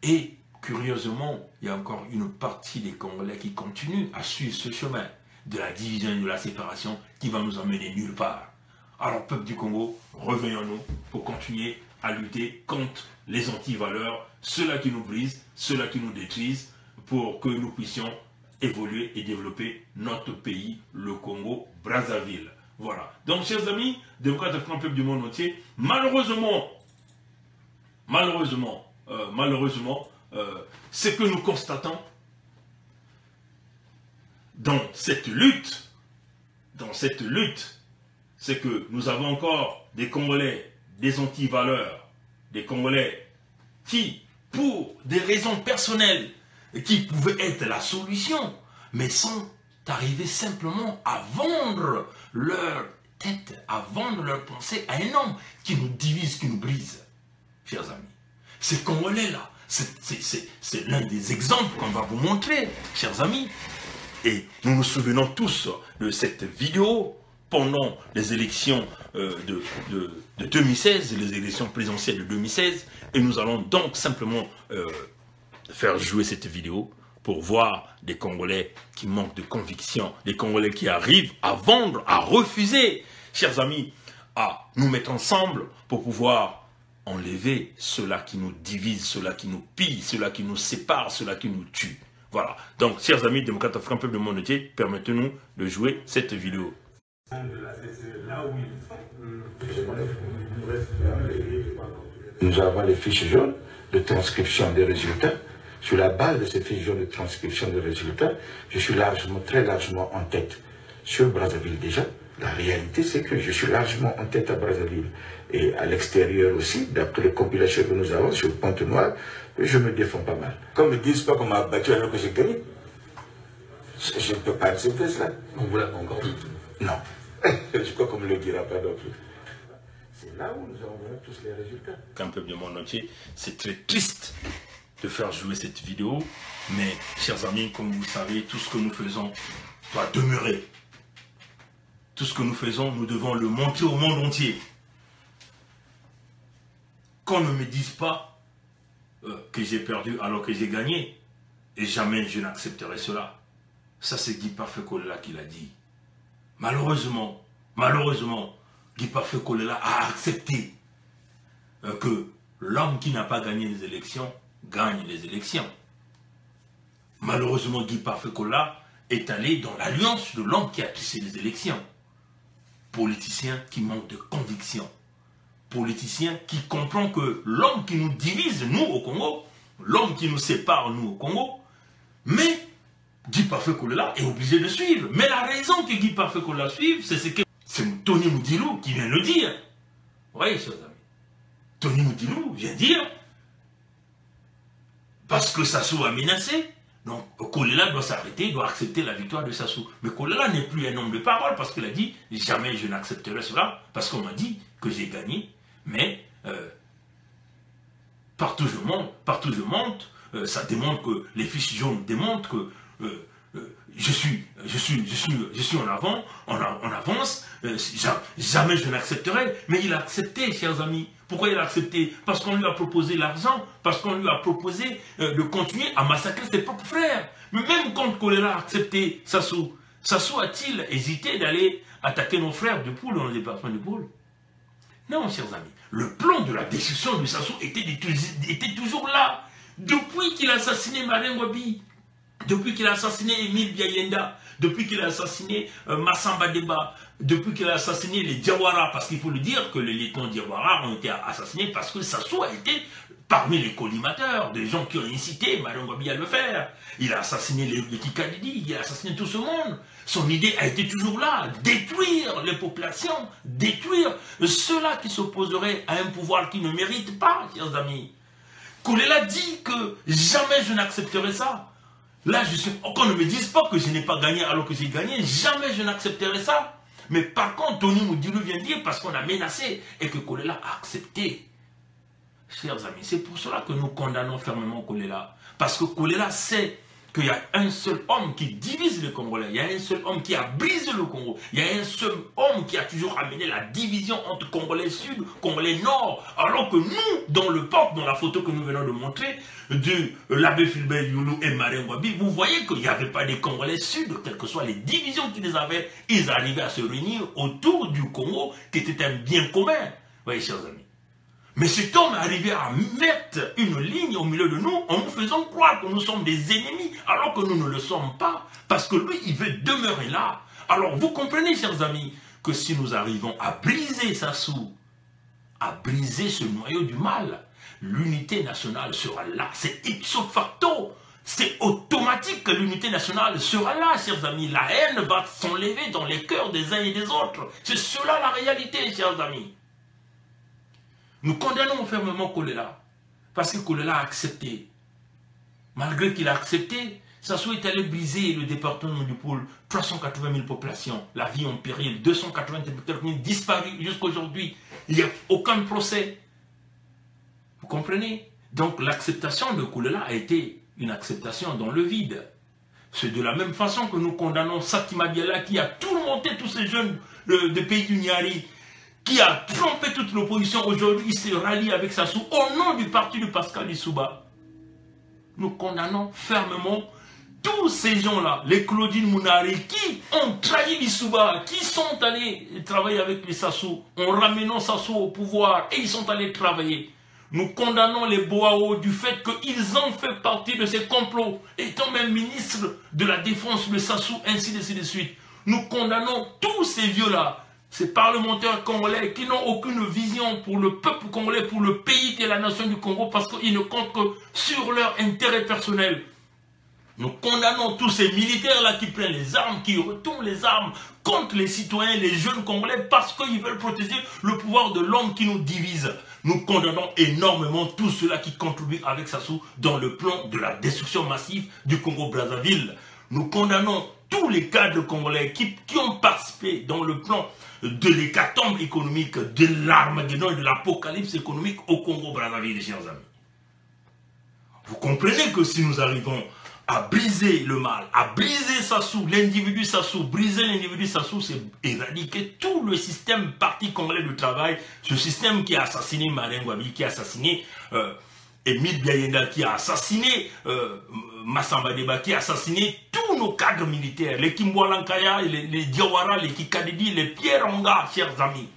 Et curieusement, il y a encore une partie des Congolais qui continuent à suivre ce chemin de la division et de la séparation qui va nous emmener nulle part. Alors, peuple du Congo, revenons-nous pour continuer à lutter contre les antivaleurs, ceux-là qui nous brisent, ceux-là qui nous détruisent, pour que nous puissions évoluer et développer notre pays, le Congo-Brazzaville. Voilà. Donc, chers amis, démocrates africains, peuple du monde entier, malheureusement, ce que nous constatons dans cette lutte, c'est que nous avons encore des Congolais, des anti-valeurs, des Congolais qui, pour des raisons personnelles, qui pouvaient être la solution, mais sont arrivés simplement à vendre leur tête, à vendre leur pensée à un homme qui nous divise, qui nous brise, chers amis. Ces Congolais-là, c'est l'un des exemples qu'on va vous montrer, chers amis. Et nous nous souvenons tous de cette vidéo pendant les élections de 2016, les élections présidentielles de 2016. Et nous allons donc simplement faire jouer cette vidéo pour voir des Congolais qui manquent de conviction, des Congolais qui arrivent à vendre, à refuser, chers amis, à nous mettre ensemble pour pouvoir enlever ceux-là qui nous divisent, ceux-là qui nous pillent, ceux-là qui nous séparent, ceux-là qui nous tuent. Voilà. Donc, chers amis démocrates africains, peuple du monde entier, permettez-nous de jouer cette vidéo. Nous avons les fiches jaunes de transcription des résultats. Sur la base de ces fiches jaunes de transcription des résultats, je suis très largement en tête sur Brazzaville déjà. La réalité, c'est que je suis largement en tête à Brazzaville. Et à l'extérieur aussi, d'après les compilations que nous avons sur Pointe-Noire, je me défends pas mal. Comme ils ne disent pas qu'on m'a battu alors que j'ai gagné. Je ne peux pas accepter cela. On vous l'a pas encore dit. Non. Je crois qu'on ne me le dira pas non plus. C'est là où nous avons tous les résultats. Qu'un peuple du monde entier, c'est très triste de faire jouer cette vidéo. Mais, chers amis, comme vous le savez, tout ce que nous faisons doit demeurer. Tout ce que nous faisons, nous devons le montrer au monde entier. Qu'on ne me dise pas que j'ai perdu alors que j'ai gagné. Et jamais je n'accepterai cela. Ça, c'est Guy Parfait Kolela qui l'a dit. Malheureusement, Guy Parfait Kolela a accepté que l'homme qui n'a pas gagné les élections gagne les élections. Malheureusement, Guy Parfait Kolela est allé dans l'alliance de l'homme qui a triché les élections. Politicien qui manque de conviction. Politicien qui comprend que l'homme qui nous divise, nous au Congo, l'homme qui nous sépare, nous au Congo, mais Guy Parfait Kolela est obligé de suivre. Mais la raison que Guy Parfait Kolela suive, c'est que c'est Tony Moudilou qui vient le dire. Oui, chers amis. Tony Moudilou vient dire, parce que Sassou a menacé, donc Kolela doit s'arrêter, doit accepter la victoire de Sassou. Mais Kolela n'est plus un homme de parole parce qu'il a dit, jamais je n'accepterai cela, parce qu'on m'a dit que j'ai gagné. Mais partout je monte, ça démontre que les fiches jaunes démontrent que je suis en avant, on avance, jamais je n'accepterai. Mais il a accepté, chers amis. Pourquoi il a accepté? Parce qu'on lui a proposé l'argent, parce qu'on lui a proposé de continuer à massacrer ses propres frères. Mais même quand Kolela a accepté Sassou, Sassou a-t-il hésité d'aller attaquer nos frères de Poul dans le département de Poul? Non, chers amis. Le plan de la destruction de Sassou était toujours là. Depuis qu'il a assassiné Marien Ngouabi, depuis qu'il a assassiné Émile Biayenda, depuis qu'il a assassiné Massamba Deba, depuis qu'il a assassiné les Diawara, parce qu'il faut le dire que les lieutenants Diawara ont été assassinés parce que Sassou a été parmi les collimateurs, des gens qui ont incité Marien Ngouabi à le faire. Il a assassiné les Kikadidi, il a assassiné tout ce monde. Son idée a été toujours là, détruire les populations, détruire ceux-là qui s'opposeraient à un pouvoir qui ne mérite pas, chers amis. Kolela dit que jamais je n'accepterai ça. Là, qu'on ne me dise pas que je n'ai pas gagné alors que j'ai gagné, jamais je n'accepterai ça. Mais par contre, Tony Moudilou vient dire parce qu'on a menacé et que Kolela a accepté. Chers amis, c'est pour cela que nous condamnons fermement Kolela. Parce que Kolela sait qu'il y a un seul homme qui divise les Congolais. Il y a un seul homme qui a brisé le Congo. Il y a un seul homme qui a toujours amené la division entre Congolais Sud, Congolais Nord. Alors que nous, dans le peuple, dans la photo que nous venons de montrer, de l'abbé Fulbert Youlou et Marien Ngouabi, vous voyez qu'il n'y avait pas des Congolais Sud, quelles que soient les divisions qu'ils avaient, ils arrivaient à se réunir autour du Congo, qui était un bien commun. Vous voyez, chers amis. Mais cet homme est arrivé à mettre une ligne au milieu de nous en nous faisant croire que nous sommes des ennemis, alors que nous ne le sommes pas, parce que lui, il veut demeurer là. Alors, vous comprenez, chers amis, que si nous arrivons à briser Sassou, à briser ce noyau du mal, l'unité nationale sera là. C'est ipso facto. C'est automatique que l'unité nationale sera là, chers amis. La haine va s'enlever dans les cœurs des uns et des autres. C'est cela la réalité, chers amis. Nous condamnons fermement Kolela, parce que Kolela a accepté. Malgré qu'il a accepté, Sassou est allé briser le département du Poul, 380 000 populations, la vie en péril, 280 000 disparus jusqu'à aujourd'hui. Il n'y a aucun procès. Vous comprenez? Donc l'acceptation de Kolela a été une acceptation dans le vide. C'est de la même façon que nous condamnons Satima Biala qui a tourmenté tous ces jeunes de pays du Niari, qui a trompé toute l'opposition. Aujourd'hui, il se rallie avec Sassou au nom du parti de Pascal Lissouba. Nous condamnons fermement tous ces gens-là, les Claudine Mounari, qui ont trahi Lissouba, qui sont allés travailler avec les Sassou, en ramenant Sassou au pouvoir, et ils sont allés travailler. Nous condamnons les Boao du fait qu'ils ont fait partie de ces complots, étant même ministre de la Défense de Sassou, ainsi de suite. Nous condamnons tous ces vieux-là, ces parlementaires congolais qui n'ont aucune vision pour le peuple congolais, pour le pays qui est la nation du Congo, parce qu'ils ne comptent que sur leur intérêt personnel. Nous condamnons tous ces militaires-là qui prennent les armes, qui retournent les armes contre les citoyens, les jeunes congolais, parce qu'ils veulent protéger le pouvoir de l'homme qui nous divise. Nous condamnons énormément tous ceux-là qui contribuent avec Sassou dans le plan de la destruction massive du Congo-Brazzaville. Nous condamnons tous les cadres congolais qui ont participé dans le plan de l'hécatombe économique, de l'Armageddon et de l'apocalypse économique au Congo-Brazzaville, chers amis. Vous comprenez que si nous arrivons à briser le mal, à briser Sassou, l'individu Sassou, briser l'individu Sassou, c'est éradiquer tout le système parti congolais de travail, ce système qui a assassiné Marien Ngouabi, qui a assassiné Émile Biayenda, qui a assassiné Massamba Deba, qui a assassiné tous nos cadres militaires, les Kimboalankaya, les Diawara, les Kikadidi, les Pierre Onga, chers amis.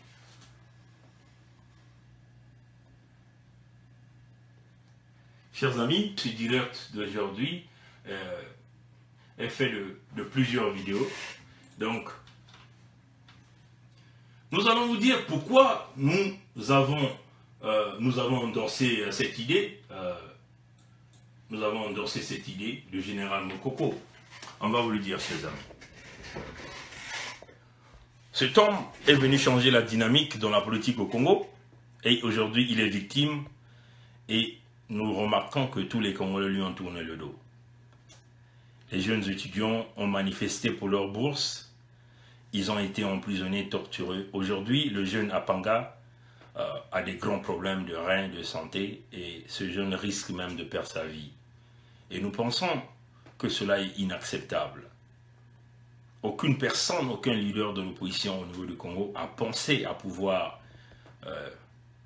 Chers amis, ce direct d'aujourd'hui est fait de plusieurs vidéos. Donc, nous allons vous dire pourquoi nous avons endorsé cette idée. Nous avons endorsé cette idée du général Mokoko. On va vous le dire, chers amis. Cet homme est venu changer la dynamique dans la politique au Congo. Et aujourd'hui, il est victime. Et nous remarquons que tous les Congolais lui ont tourné le dos. Les jeunes étudiants ont manifesté pour leur bourse. Ils ont été emprisonnés, torturés. Aujourd'hui, le jeune Apanga a des grands problèmes de reins, de santé. Et ce jeune risque même de perdre sa vie. Et nous pensons que cela est inacceptable. Aucune personne, aucun leader de l'opposition au niveau du Congo a pensé à pouvoir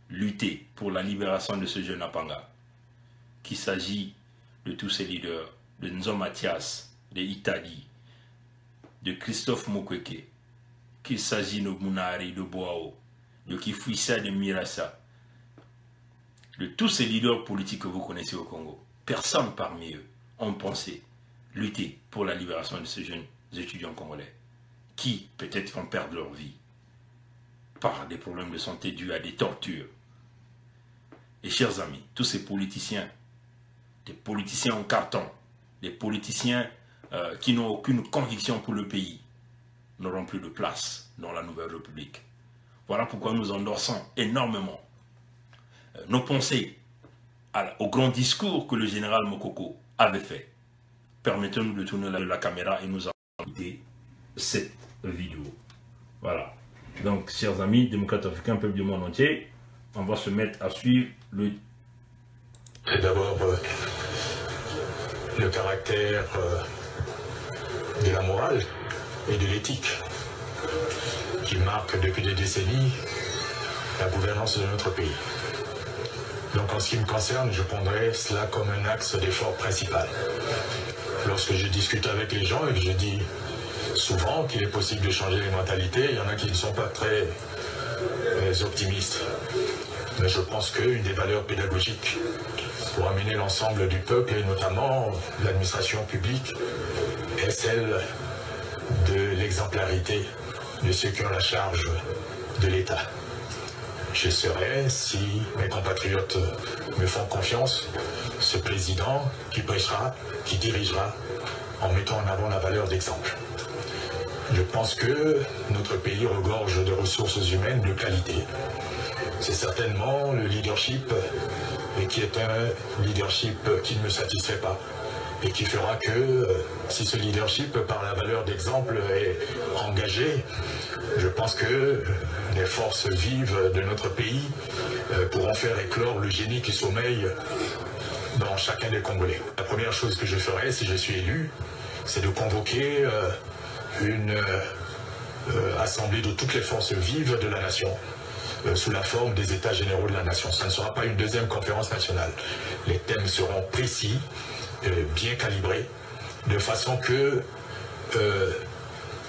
lutter pour la libération de ce jeune Apanga, qu'il s'agit de tous ces leaders, de Nzo Mathias, de Itali, de Christophe Mukwege, qu'il s'agit de Munari, de Boao, de Kifuisa, de Mirasa, de tous ces leaders politiques que vous connaissez au Congo. Personne parmi eux ont pensé lutter pour la libération de ces jeunes étudiants congolais qui peut-être vont perdre leur vie par des problèmes de santé dus à des tortures. Et chers amis, tous ces politiciens, des politiciens en carton, des politiciens qui n'ont aucune conviction pour le pays, n'auront plus de place dans la nouvelle République. Voilà pourquoi nous endossons énormément nos pensées au grand discours que le général Mokoko avait fait. Permettez-nous de tourner la caméra et nous écouter cette vidéo. Voilà. Donc, chers amis, démocrates africains, peuple du monde entier, on va se mettre à suivre le... C'est d'abord le caractère de la morale et de l'éthique qui marque depuis des décennies la gouvernance de notre pays. Donc en ce qui me concerne, je prendrais cela comme un axe d'effort principal. Lorsque je discute avec les gens et que je dis souvent qu'il est possible de changer les mentalités, il y en a qui ne sont pas très optimistes. Mais je pense qu'une des valeurs pédagogiques pour amener l'ensemble du peuple et notamment l'administration publique est celle de l'exemplarité de ceux qui ont la charge de l'État. Je serai, si mes compatriotes me font confiance, ce président qui prêchera, qui dirigera en mettant en avant la valeur d'exemple. Je pense que notre pays regorge de ressources humaines de qualité. C'est certainement le leadership, et qui est un leadership qui ne me satisfait pas. Et qui fera que, si ce leadership, par la valeur d'exemple, est engagé, je pense que les forces vives de notre pays pourront faire éclore le génie qui sommeille dans chacun des Congolais. La première chose que je ferai, si je suis élu, c'est de convoquer une assemblée de toutes les forces vives de la nation, sous la forme des États généraux de la nation. Ça ne sera pas une deuxième conférence nationale. Les thèmes seront précis, bien calibrés, de façon que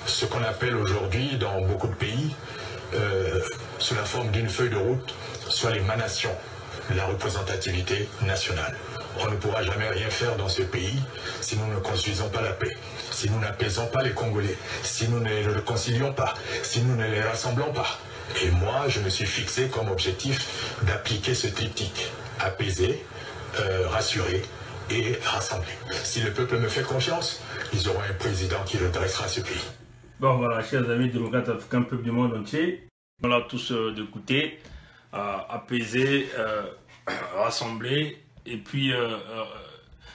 ce qu'on appelle aujourd'hui dans beaucoup de pays, sous la forme d'une feuille de route, soit l'émanation de la représentativité nationale. On ne pourra jamais rien faire dans ce pays si nous ne construisons pas la paix, si nous n'apaisons pas les Congolais, si nous ne les réconcilions pas, si nous ne les rassemblons pas. Et moi, je me suis fixé comme objectif d'appliquer ce triptyque: apaiser, rassurer et rassembler. Si le peuple me fait confiance, ils auront un président qui redressera ce pays. Bon voilà, chers amis démocrates africains, peuple du monde entier, on a tous d'écouter, apaiser, rassembler, et puis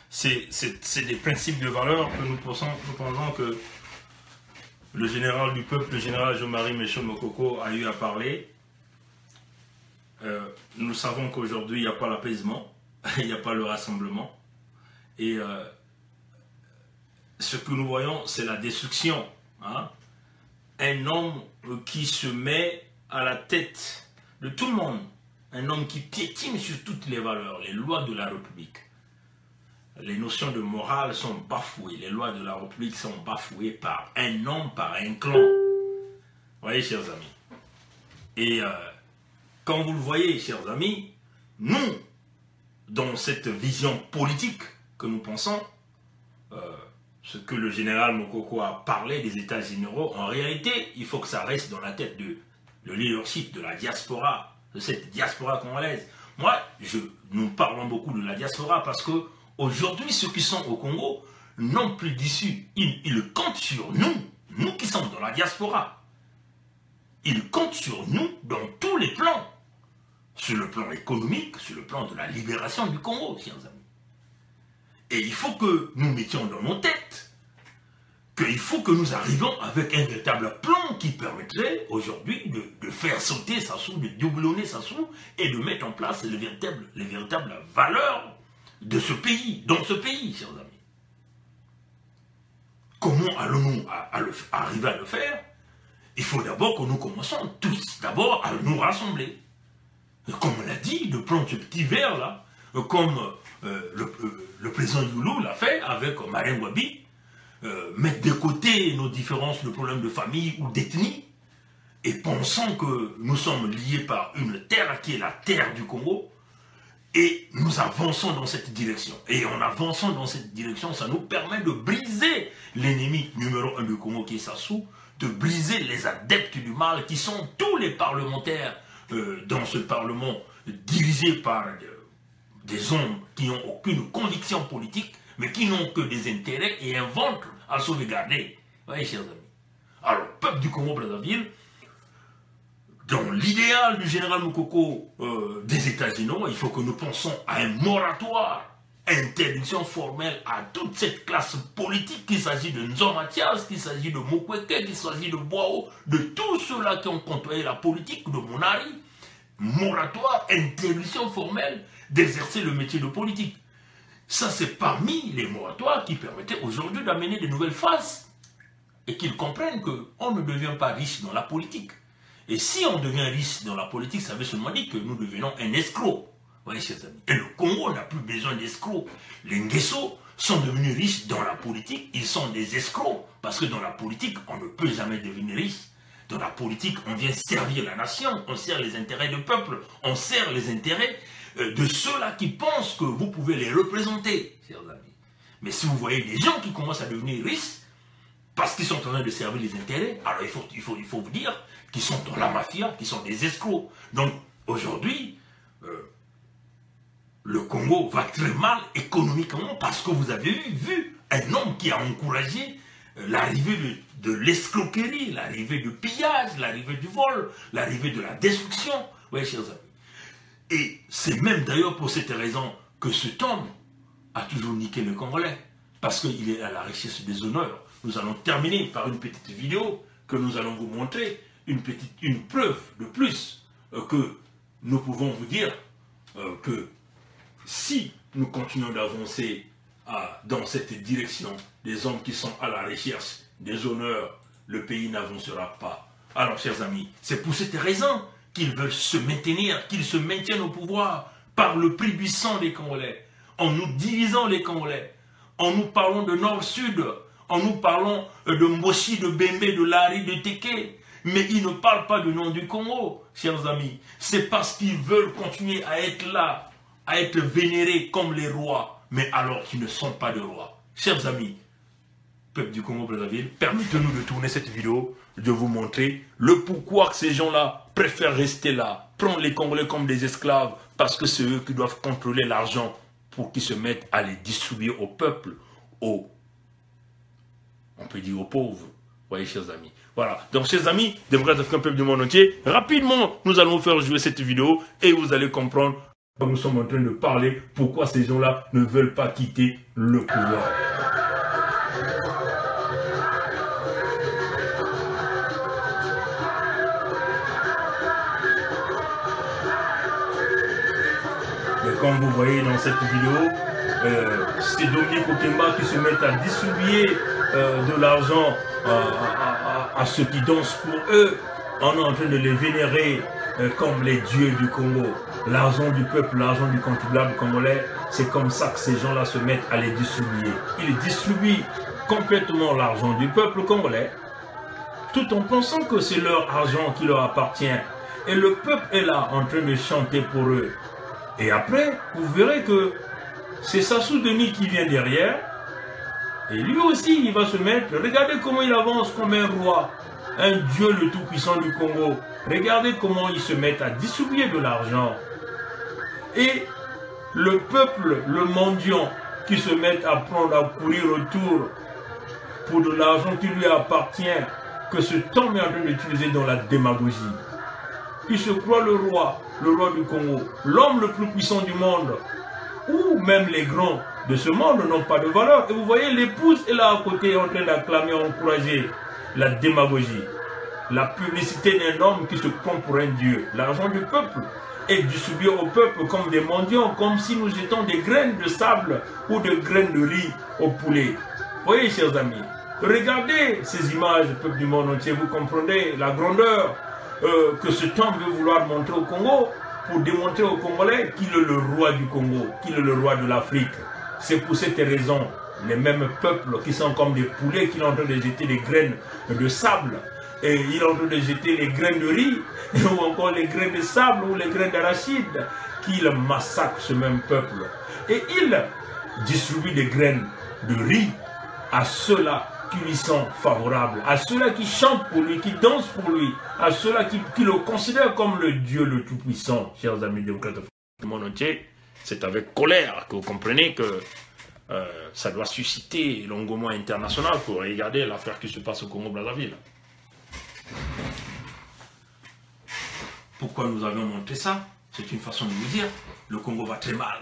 c'est des principes de valeur que nous pensons que le général du peuple, le général Jean-Marie Michel Mokoko a eu à parler. Nous savons qu'aujourd'hui il n'y a pas l'apaisement, il n'y a pas le rassemblement, et ce que nous voyons c'est la destruction. Hein? Un homme qui se met à la tête de tout le monde, un homme qui piétine sur toutes les valeurs, les lois de la République. Les notions de morale sont bafouées, les lois de la République sont bafouées par un homme, par un clan. Vous voyez, chers amis. Et quand vous le voyez, chers amis, nous, dans cette vision politique que nous pensons, ce que le général Mokoko a parlé des États généraux, en réalité, il faut que ça reste dans la tête de le leadership de la diaspora, de cette diaspora congolaise. Moi, nous parlons beaucoup de la diaspora parce que aujourd'hui, ceux qui sont au Congo n'ont plus d'issue. Ils comptent sur nous, nous qui sommes dans la diaspora. Ils comptent sur nous dans tous les plans. Sur le plan économique, sur le plan de la libération du Congo, chers amis. Et il faut que nous mettions dans nos têtes qu'il faut que nous arrivions avec un véritable plan qui permettrait aujourd'hui de faire sauter Sassou, de doublonner Sassou et de mettre en place les véritables valeurs de ce pays, dans ce pays, chers amis. Comment allons-nous arriver à le faire? Il faut d'abord que nous commençons tous d'abord à nous rassembler. comme on l'a dit, de prendre ce petit verre là, comme le président Youlou l'a fait avec Marien Ngouabi, mettre de côté nos différences, nos problèmes de famille ou d'ethnie, et pensant que nous sommes liés par une terre qui est la terre du Congo, et nous avançons dans cette direction. Et en avançant dans cette direction, ça nous permet de briser l'ennemi numéro 1 du Congo qui est Sassou, de briser les adeptes du mal qui sont tous les parlementaires dans ce parlement dirigé par des hommes qui n'ont aucune conviction politique, mais qui n'ont que des intérêts et un ventre à sauvegarder. Vous voyez, chers amis. Alors, peuple du Congo-Brazzaville, dans l'idéal du général Moukoko des États-Unis, il faut que nous pensions à un moratoire, interdiction formelle à toute cette classe politique, qu'il s'agit de Nzo Mathias, qu'il s'agit de Mukwege, qu'il s'agit de Boao, de tous ceux-là qui ont contrôlé la politique, de Monari, moratoire, interdiction formelle d'exercer le métier de politique. Ça, c'est parmi les moratoires qui permettaient aujourd'hui d'amener de nouvelles phases et qu'ils comprennent qu'on ne devient pas riche dans la politique. Et si on devient riche dans la politique, ça veut seulement dire que nous devenons un escroc. Vous voyez, chers amis. Et le Congo n'a plus besoin d'escrocs. Les Nguesso sont devenus riches dans la politique, ils sont des escrocs. Parce que dans la politique, on ne peut jamais devenir riche. Dans la politique, on vient servir la nation, on sert les intérêts du peuple, on sert les intérêts de ceux-là qui pensent que vous pouvez les représenter, chers amis. Mais si vous voyez des gens qui commencent à devenir riches, parce qu'ils sont en train de servir les intérêts, alors il faut vous dire qu'ils sont dans la mafia, qu'ils sont des escrocs. Donc aujourd'hui, le Congo va très mal économiquement parce que vous avez vu un homme qui a encouragé l'arrivée de l'escroquerie, l'arrivée du pillage, l'arrivée du vol, l'arrivée de la destruction. Oui, chers amis. Et c'est même d'ailleurs pour cette raison que cet homme a toujours niqué le Congolais, parce qu'il est à la recherche des honneurs. Nous allons terminer par une petite vidéo que nous allons vous montrer, une preuve de plus que nous pouvons vous dire que si nous continuons d'avancer dans cette direction des hommes qui sont à la recherche des honneurs, le pays n'avancera pas. Alors, chers amis, c'est pour cette raison qu'ils veulent se maintenir, qu'ils se maintiennent au pouvoir par le prix du sang des Congolais, en nous divisant les Congolais, en nous parlant de Nord-Sud, en nous parlant de Mboshi, de Bembe, de Lari, de Teke. Mais ils ne parlent pas du nom du Congo, chers amis. C'est parce qu'ils veulent continuer à être là, à être vénérés comme les rois, mais alors qu'ils ne sont pas de rois. Chers amis, peuple du Congo-Brazzaville, permettez-nous de tourner cette vidéo, de vous montrer le pourquoi que ces gens-là préfèrent rester là, prendre les Congolais comme des esclaves, parce que c'est eux qui doivent contrôler l'argent pour qu'ils se mettent à les distribuer au peuple, on peut dire aux pauvres. Voyez, chers amis. Voilà. Donc, chers amis, démocrates africains, peuple du monde entier, rapidement, nous allons vous faire jouer cette vidéo et vous allez comprendre, comme nous sommes en train de parler, pourquoi ces gens-là ne veulent pas quitter le pouvoir. Mais comme vous voyez dans cette vidéo, c'est Dominique Okemba qui se met à distribuer de l'argent à ceux qui dansent pour eux. On est en train de les vénérer comme les dieux du Congo. L'argent du peuple, l'argent du contribuable congolais, c'est comme ça que ces gens-là se mettent à les distribuer. Ils distribuent complètement l'argent du peuple congolais, tout en pensant que c'est leur argent qui leur appartient. Et le peuple est là en train de chanter pour eux. Et après, vous verrez que c'est Sassou Denis qui vient derrière. Et lui aussi, il va se mettre. Regardez comment il avance comme un roi, un dieu le tout-puissant du Congo. Regardez comment ils se mettent à distribuer de l'argent. Et le peuple, le mendiant, qui se met à prendre, à courir autour pour de l'argent qui lui appartient, que ce temps est en train d'utiliser dans la démagogie. Il se croit le roi du Congo, l'homme le plus puissant du monde, ou même les grands de ce monde n'ont pas de valeur. Et vous voyez, l'épouse est là à côté en train d'acclamer, encourager la démagogie, la publicité d'un homme qui se prend pour un dieu. L'argent du peuple est distribué au peuple comme des mendiants, comme si nous jetons des graines de sable ou des graines de riz au poulet. Vous voyez, chers amis, regardez ces images, peuple du monde entier, vous comprenez la grandeur que ce temps veut vouloir montrer au Congo. pour démontrer aux Congolais qu'il est le roi du Congo, qu'il est le roi de l'Afrique. C'est pour cette raison, les mêmes peuples qui sont comme des poulets, qui sont en train de jeter des graines de sable, et ils sont en train de jeter les graines de riz, ou encore les graines de sable, ou les graines d'arachide, qu'ils massacrent ce même peuple. Et ils distribuent des graines de riz à ceux-là qui lui sont favorables, à ceux-là qui chantent pour lui, qui dansent pour lui, à ceux-là qui le considèrent comme le Dieu le Tout-Puissant. Chers amis démocrates du monde entier, c'est avec colère que vous comprenez que ça doit susciter l'engouement international pour regarder l'affaire qui se passe au Congo-Brazzaville. Pourquoi nous avions montré ça? C'est une façon de vous dire, le Congo va très mal.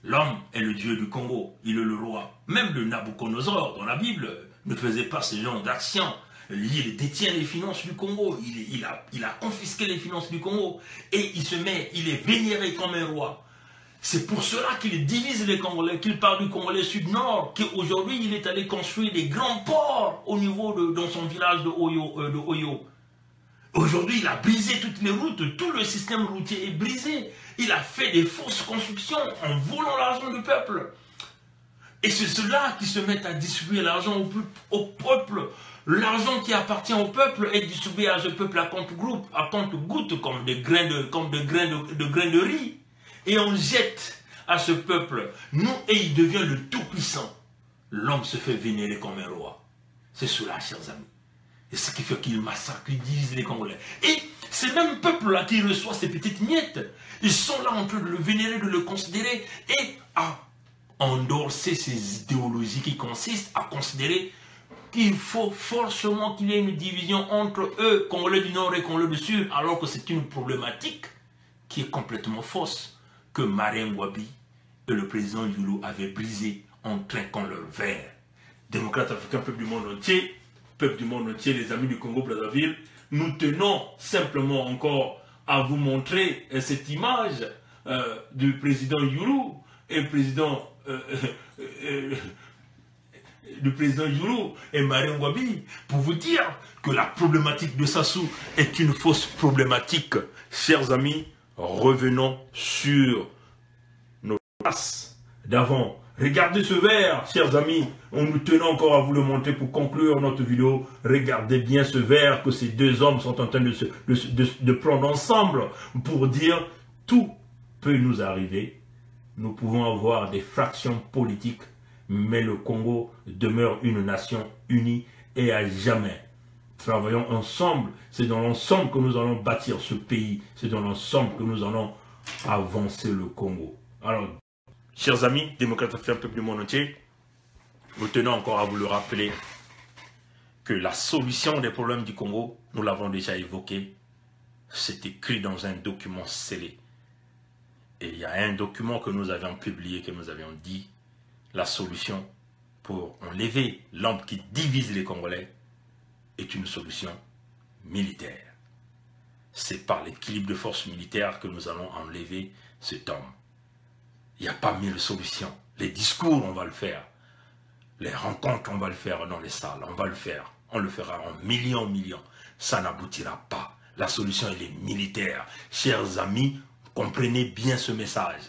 L'homme est le Dieu du Congo, il est le roi. Même le Nabucodonosor dans la Bible ne faisait pas ce genre d'action. Il détient les finances du Congo, il a confisqué les finances du Congo et il est vénéré comme un roi. C'est pour cela qu'il divise les Congolais, qu'il parle du Congolais sud-nord, qu'aujourd'hui il est allé construire des grands ports au niveau dans son village de Oyo. Aujourd'hui, il a brisé toutes les routes, tout le système routier est brisé. Il a fait des fausses constructions en volant l'argent du peuple. Et c'est ceux-là qui se mettent à distribuer l'argent au peuple. L'argent qui appartient au peuple est distribué à ce peuple à compte-gouttes, comme des grains de riz. Et on jette à ce peuple. Et il devient le tout-puissant. L'homme se fait vénérer comme un roi. C'est cela, chers amis. Et ce qui fait qu'il massacre, qu'il divise les Congolais. Et ces mêmes peuples-là qui reçoivent ces petites miettes, ils sont là en train de le vénérer, de le considérer et à endorser ces idéologies qui consistent à considérer qu'il faut forcément qu'il y ait une division entre eux, Congolais du Nord et Congolais du Sud, alors que c'est une problématique qui est complètement fausse, que Marien Ngouabi et le président Yulu avaient brisé en trinquant leur verre. Démocrates africains, peuple du monde entier, les amis du Congo-Brazzaville, nous tenons simplement encore à vous montrer cette image du président Yulu et Marien Ngouabi pour vous dire que la problématique de Sassou est une fausse problématique. Chers amis, revenons sur nos places d'avant. Regardez ce verre, chers amis, nous tenons encore à vous le montrer pour conclure notre vidéo. Regardez bien ce verre que ces deux hommes sont en train de prendre ensemble pour dire tout peut nous arriver. Nous pouvons avoir des fractions politiques, mais le Congo demeure une nation unie et à jamais. Travaillons ensemble, c'est dans l'ensemble que nous allons bâtir ce pays, c'est dans l'ensemble que nous allons avancer le Congo. Alors, chers amis, démocrates africains, peuple du monde entier, nous tenons encore à vous le rappeler que la solution des problèmes du Congo, nous l'avons déjà évoqué, c'est écrit dans un document scellé. Et il y a un document que nous avions publié, que nous avions dit, la solution pour enlever l'homme qui divise les Congolais est une solution militaire. C'est par l'équilibre de forces militaires que nous allons enlever cet homme. Il n'y a pas 1000 solutions. Les discours, on va le faire. Les rencontres, on va le faire dans les salles. On va le faire. On le fera en millions. Ça n'aboutira pas. La solution, elle est militaire. Chers amis, comprenez bien ce message.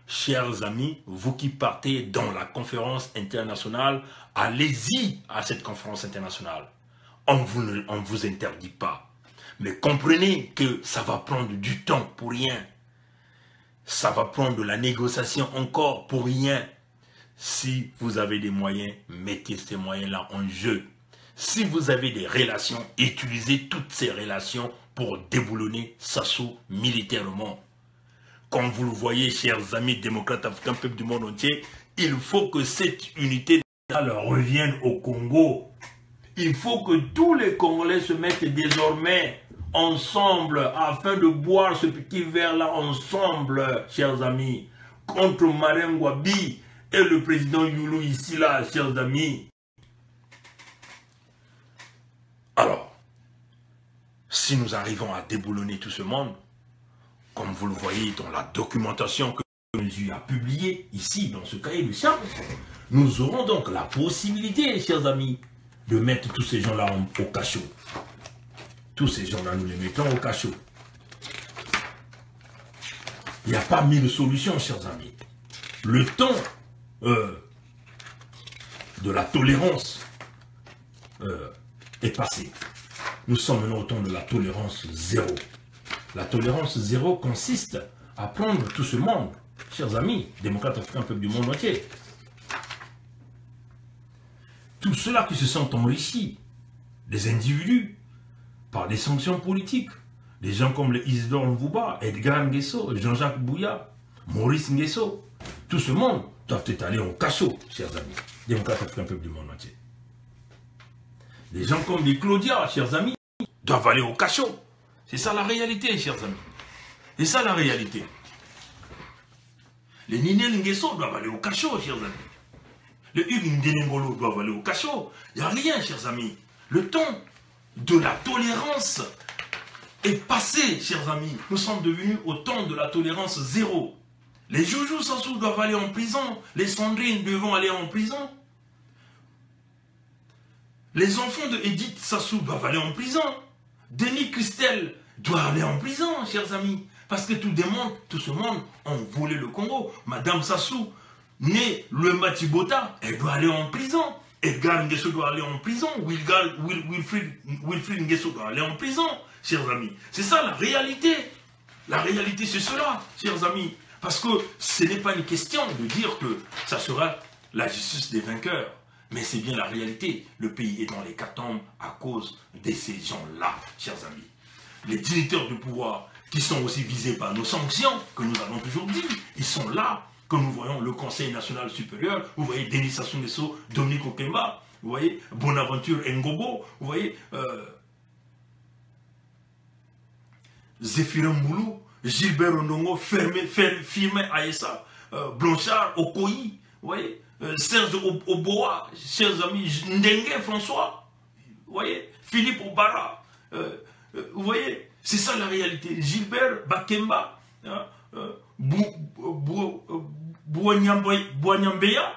Chers amis, vous qui partez dans la conférence internationale, allez-y à cette conférence internationale. On ne vous interdit pas. Mais comprenez que ça va prendre du temps pour rien. Ça va prendre de la négociation encore pour rien. Si vous avez des moyens, mettez ces moyens-là en jeu. Si vous avez des relations, utilisez toutes ces relations pour déboulonner Sassou militairement. Comme vous le voyez, chers amis démocrates africains, peuple du monde entier, il faut que cette unité revienne au Congo. Il faut que tous les Congolais se mettent désormais ensemble afin de boire ce petit verre-là ensemble, chers amis, contre Marien Ngouabi et le président Yulu ici, là, chers amis. Alors, si nous arrivons à déboulonner tout ce monde, comme vous le voyez dans la documentation que Jésus a publiée ici, dans ce cahier de charge, nous aurons donc la possibilité, chers amis, de mettre tous ces gens-là au cachot. Tous ces gens-là, nous les mettons au cachot. Il n'y a pas 1000 solutions, chers amis. Le temps de la tolérance est passé. Nous sommes maintenant au temps de la tolérance zéro. La tolérance zéro consiste à prendre tout ce monde, chers amis, démocrates africains, peuple du monde entier. Tous ceux-là qui se sont enrichis, des individus, par des sanctions politiques, des gens comme le Isidore Mvuba, Edgar Nguesso, Jean-Jacques Bouya, Maurice Nguesso, tout ce monde doivent être allés au cachot, chers amis, démocrates africains, peuple du monde entier. Des gens comme les Claudia, chers amis, doivent aller au cachot. C'est ça la réalité, chers amis. C'est ça la réalité. Les Ninel Nguesso doivent aller au cachot, chers amis. Les Hugues Ndenengolo doivent aller au cachot. Il n'y a rien, chers amis. Le temps de la tolérance est passé, chers amis. Nous sommes devenus au temps de la tolérance zéro. Les Joujou Sassou doivent aller en prison. Les Sandrine devront aller en prison. Les enfants de Edith Sassou doivent aller en prison. Denis Christel doit aller en prison, chers amis. Parce que tout ce monde ont volé le Congo. Madame Sassou, née le Matibota, elle doit aller en prison. Edgar Nguesso doit aller en prison. Wilfried Nguesso doit aller en prison, chers amis. C'est ça la réalité. La réalité, c'est cela, chers amis. Parce que ce n'est pas une question de dire que ça sera la justice des vainqueurs. Mais c'est bien la réalité. Le pays est dans l'hécatombe à cause de ces gens-là, chers amis. Les dignitaires du pouvoir qui sont aussi visés par nos sanctions, que nous allons toujours dire, ils sont là. Que nous voyons le Conseil national supérieur, vous voyez Denis Sassou Nguesso, Dominique Okemba, vous voyez Bonaventure Ngobo, vous voyez Zéphirin Moulou, Gilbert Ondongo, Firmin Aessa, Blanchard Okoyi, vous voyez Serge Oboa, chers amis, Ndengue François, vous voyez Philippe Obara, vous voyez, c'est ça la réalité. Gilbert Bakemba, Bouanyambeya,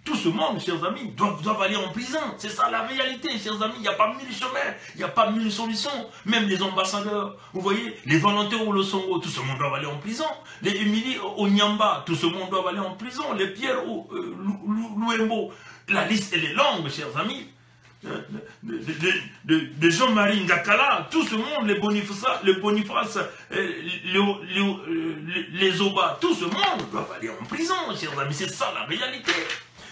tout ce monde, chers amis, doivent aller en prison. C'est ça la réalité, chers amis. Il n'y a pas 1000 chemins, il n'y a pas 1000 solutions. Même les ambassadeurs, vous voyez, les Valentin Olosongo, tout ce monde doit aller en prison. Les Émilie Onyamba, tout ce monde doit aller en prison. Les Pierre Louembo, la liste elle est longue, chers amis. De Jean-Marie Ngakala, tout ce monde, les Boniface, les Oba, tout ce monde doit aller en prison, chers amis. C'est ça la réalité.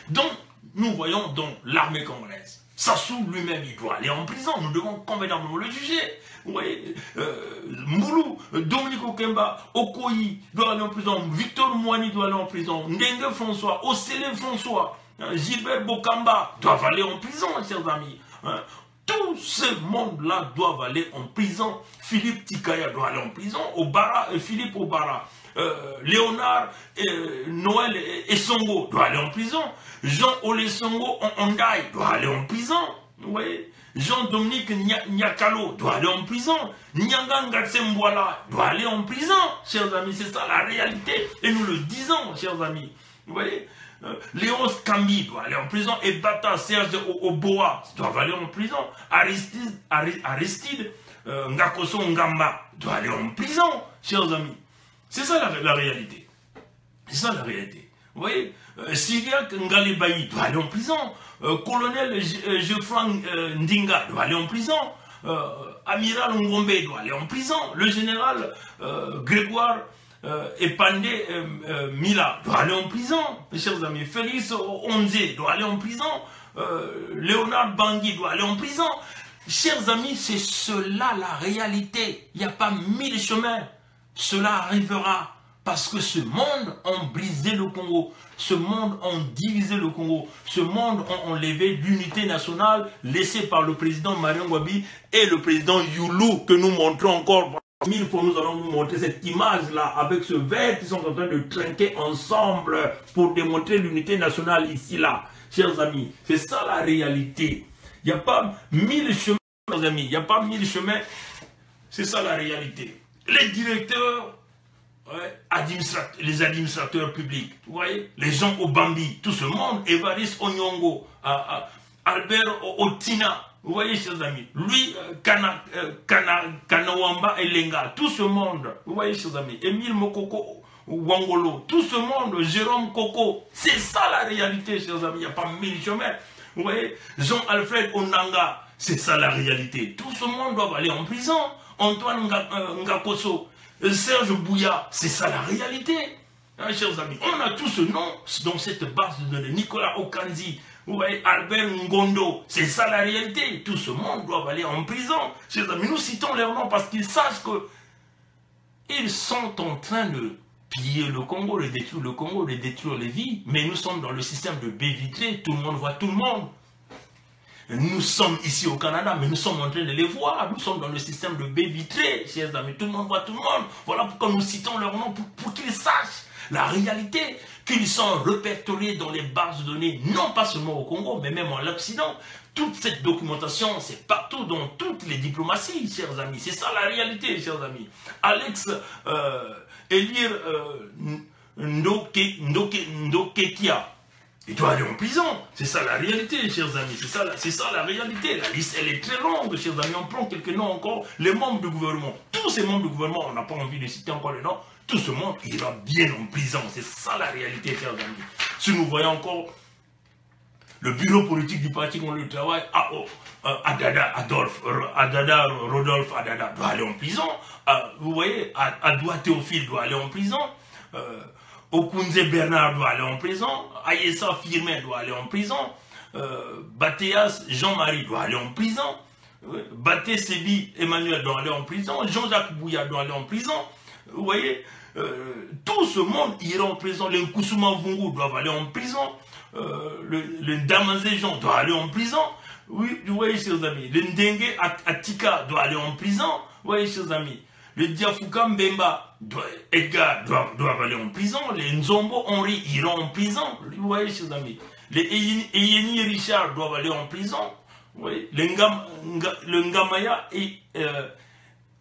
Donc, nous voyons dans l'armée congolaise. Sassou lui-même, il doit aller en prison. Nous devons convenablement le juger. Vous voyez, Moulou, Dominique Okemba, Okoyi doit aller en prison. Victor Mouani doit aller en prison. Ndengue François, Osele François, Gilbert Bokamba doivent aller en prison, chers amis. Tout ce monde-là doivent aller en prison. Philippe Tikaya doit aller en prison. Philippe Obara, Léonard, Noël et Songo doivent aller en prison. Jean Olesongo Ondai doit aller en prison. Vous voyez, Jean-Dominique Nyakalo doit aller en prison. Nyanga Ngatsemboala doit aller en prison, chers amis. C'est ça la réalité. Et nous le disons, chers amis. Vous voyez, Léonce Kambi doit aller en prison. Et Bata Serge Oboa doit aller en prison. Aristide Ngakoso Ngamba doit aller en prison, chers amis. C'est ça la réalité. C'est ça la réalité. Vous voyez, Syriac Ngalibayi doit aller en prison. Colonel Geoffroy Ndinga doit aller en prison. Amiral Ngombe doit aller en prison. Le général Grégoire Epandé Mila doit aller en prison. Mes chers amis, Félix Onze doit aller en prison. Léonard Bangui doit aller en prison. Chers amis, c'est cela la réalité. Il n'y a pas 1000 chemins. Cela arrivera. Parce que ce monde a brisé le Congo, ce monde a divisé le Congo, ce monde a enlevé l'unité nationale laissée par le président Marien Ngouabi et le président Youlou que nous montrons encore. 1000 fois nous allons vous montrer cette image-là avec ce verre qui sont en train de trinquer ensemble pour démontrer l'unité nationale ici-là. Chers amis, c'est ça la réalité. Il n'y a pas 1000 chemins, chers amis, il n'y a pas 1000 chemins. C'est ça la réalité. Les directeurs... Ouais, les administrateurs publics, vous voyez, les gens au Bambi, tout ce monde, Évariste Onyongo, Albert Otina, vous voyez, chers amis, lui, Kanawamba et Lenga, tout ce monde, vous voyez, chers amis, Émile Mokoko, Wangolo, tout ce monde, Jérôme Koko, c'est ça la réalité, chers amis, il n'y a pas mille chemins. Vous voyez, Jean-Alfred Onanga, c'est ça la réalité. Tout ce monde doit aller en prison. Antoine Ngakoso, Serge Bouya, c'est ça la réalité. Hein, chers amis, on a tous ce nom dans cette base de données. Nicolas Okanzi, vous voyez, Albert Ngondo, c'est ça la réalité. Tout ce monde doit aller en prison. Chers amis, nous citons leurs noms parce qu'ils sachent que ils sont en train de piller le Congo, de détruire le Congo, de détruire les vies. Mais nous sommes dans le système de baie vitrée, tout le monde voit tout le monde. Nous sommes ici au Canada, mais nous sommes en train de les voir. Nous sommes dans le système de baie vitrée, chers amis. Tout le monde voit tout le monde. Voilà pourquoi nous citons leurs noms, pour qu'ils sachent la réalité, qu'ils sont répertoriés dans les bases de données, non pas seulement au Congo, mais même en Occident. Toute cette documentation, c'est partout dans toutes les diplomaties, chers amis. C'est ça la réalité, chers amis. Alex Elir Ndokekia, il doit aller en prison. C'est ça la réalité, chers amis. C'est ça la réalité. La liste, elle est très longue, chers amis. On prend quelques noms encore. Les membres du gouvernement. Tous ces membres du gouvernement, on n'a pas envie de citer encore les noms. Tout ce monde, il va bien en prison. C'est ça la réalité, chers amis. Si nous voyons encore le bureau politique du parti contre le travail, Adada Rodolphe Adada doit aller en prison. Vous voyez, Adoua Théophile doit aller en prison. Okunze Bernard doit aller en prison. Ayessa Firmin doit aller en prison. Batéas Jean-Marie doit aller en prison. Baté Sebi Emmanuel doit aller en prison. Jean-Jacques Bouya doit aller en prison. Vous voyez, tout ce monde ira en prison. Les Nkoussouma Vungu doivent aller en prison. Le Damazé Jean doit aller en prison. Oui, vous voyez, chers amis. Le Ndengue Atika doit aller en prison. Vous voyez, chers amis. Le Diafouka Mbemba, Edgar doivent aller en prison. Les Nzombo Henri iront en prison. Vous voyez, chers amis. Les Eyeni Richard doivent aller en prison. Vous voyez. Le Ngamaya et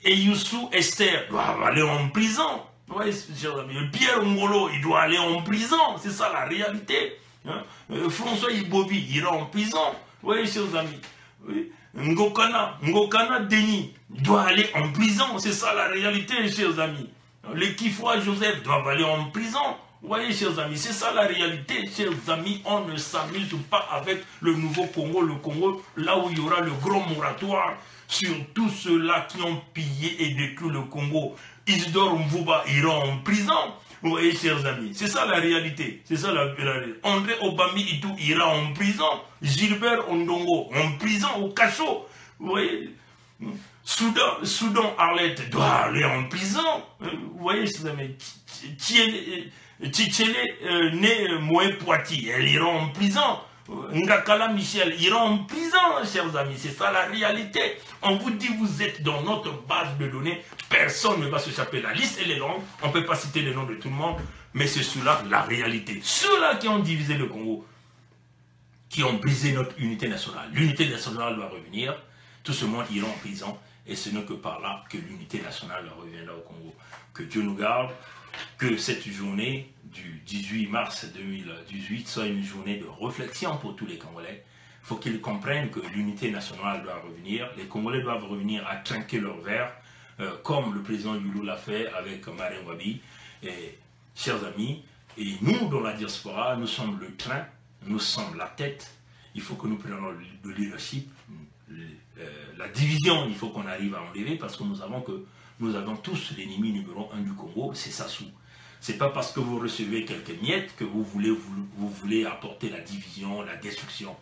Youssou Esther doivent aller en prison. Vous voyez, chers amis. Le Pierre Ngolo, il doit aller en prison. C'est ça la réalité. Hein? François Ibovi ira en prison. Vous voyez, chers amis. Oui. Ngokana Denis doit aller en prison. C'est ça la réalité, chers amis. Les Kifoua Joseph doivent aller en prison. Vous voyez, chers amis, c'est ça la réalité, chers amis. On ne s'amuse pas avec le nouveau Congo. Le Congo, là où il y aura le grand moratoire sur tous ceux-là qui ont pillé et détruit le Congo. Isidore Mvuba ira en prison. Vous voyez, chers amis, c'est ça la réalité. C'est ça la réalité. André Obami Itou ira en prison. Gilbert Ondongo en prison, au cachot. Vous voyez, Soudan Arlette doit aller en prison. Vous voyez, chers amis, Tchichele Né Moé Poiti, elle ira en prison. Ngakala Michel ira en prison, chers amis. C'est ça la réalité. On vous dit, vous êtes dans notre base de données. Personne ne va se chaper. La liste, elle est longue. On ne peut pas citer les noms de tout le monde. Mais c'est cela la réalité. Ceux-là qui ont divisé le Congo, qui ont brisé notre unité nationale. L'unité nationale doit revenir. Tout ce monde ira en prison. Et ce n'est que par là que l'unité nationale reviendra au Congo. Que Dieu nous garde. Que cette journée du 18 mars 2018 soit une journée de réflexion pour tous les Congolais. Il faut qu'ils comprennent que l'unité nationale doit revenir. Les Congolais doivent revenir à trinquer leur verre, comme le président Youlou l'a fait avec Marien Wabi. Et, chers amis, et nous, dans la diaspora, nous sommes le train, nous sommes la tête. Il faut que nous prenions le leadership. La division, il faut qu'on arrive à enlever parce que nous avons tous l'ennemi numéro 1 du Congo, c'est Sassou. C'est pas parce que vous recevez quelques miettes que vous voulez apporter la division, la destruction.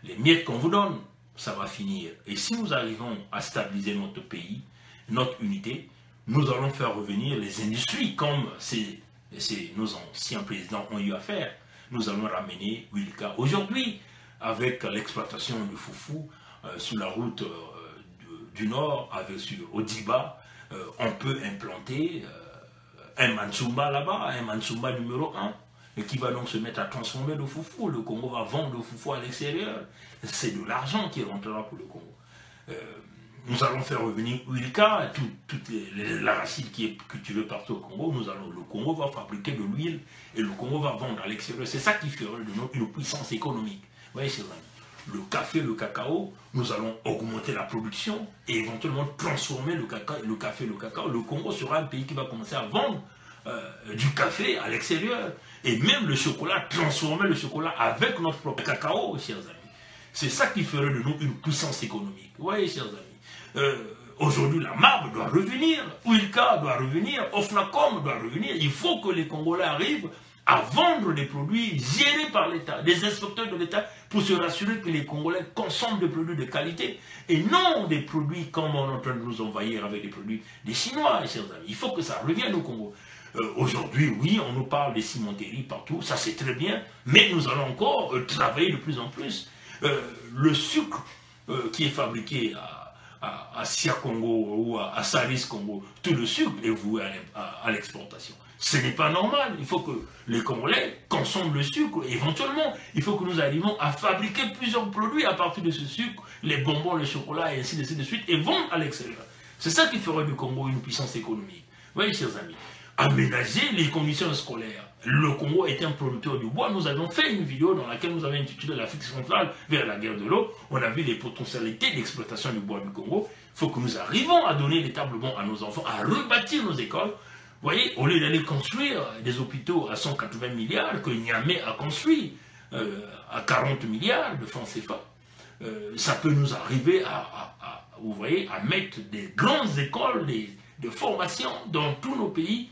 Les miettes qu'on vous donne, ça va finir. Et si nous arrivons à stabiliser notre pays, notre unité, nous allons faire revenir les industries comme nos anciens présidents ont eu à faire. Nous allons ramener Wilka. Aujourd'hui, avec l'exploitation de Foufou sur la route du Nord, sur Odiba, on peut implanter un Mansumba là-bas, un Mansumba numéro 1, et qui va donc se mettre à transformer le foufou. Le Congo va vendre le foufou à l'extérieur. C'est de l'argent qui rentrera pour le Congo. Nous allons faire revenir Wilka, toute l'arachide qui est cultivée partout au Congo. Le Congo va fabriquer de l'huile et le Congo va vendre à l'extérieur. C'est ça qui ferait de nous une puissance économique. Vous voyez, chers amis, le café, le cacao, nous allons augmenter la production et éventuellement transformer le café, le cacao. Le Congo sera un pays qui va commencer à vendre du café à l'extérieur. Et même le chocolat, transformer le chocolat avec notre propre cacao, chers amis. C'est ça qui ferait de nous une puissance économique. Vous voyez, chers amis. Aujourd'hui, la marbre doit revenir, Wilka doit revenir, Ofnacom doit revenir. Il faut que les Congolais arrivent à vendre des produits gérés par l'État, des inspecteurs de l'État, pour se rassurer que les Congolais consomment des produits de qualité et non des produits comme on est en train de nous envahir avec des produits des Chinois, chers amis. Il faut que ça revienne au Congo. Aujourd'hui, oui, on nous parle des cimenteries partout, ça c'est très bien, mais nous allons encore travailler de plus en plus. Le sucre qui est fabriqué à Sia Congo ou à Saris Congo, tout le sucre est voué à l'exportation. Ce n'est pas normal. Il faut que les Congolais consomment le sucre. Éventuellement, il faut que nous arrivions à fabriquer plusieurs produits à partir de ce sucre, les bonbons, le chocolat et ainsi de suite, et vendre à l'extérieur. C'est ça qui ferait du Congo une puissance économique. Vous voyez, chers amis, aménager les conditions scolaires. Le Congo est un producteur du bois. Nous avons fait une vidéo dans laquelle nous avons intitulé l'Afrique centrale vers la guerre de l'eau. On a vu les potentialités d'exploitation du bois du Congo. Il faut que nous arrivions à donner les tables bons à nos enfants, à rebâtir nos écoles. Vous voyez, au lieu d'aller construire des hôpitaux à 180 milliards que Niamey a construit à 40 milliards de francs CFA, ça peut nous arriver vous voyez, à mettre des grandes écoles de formation dans tous nos pays,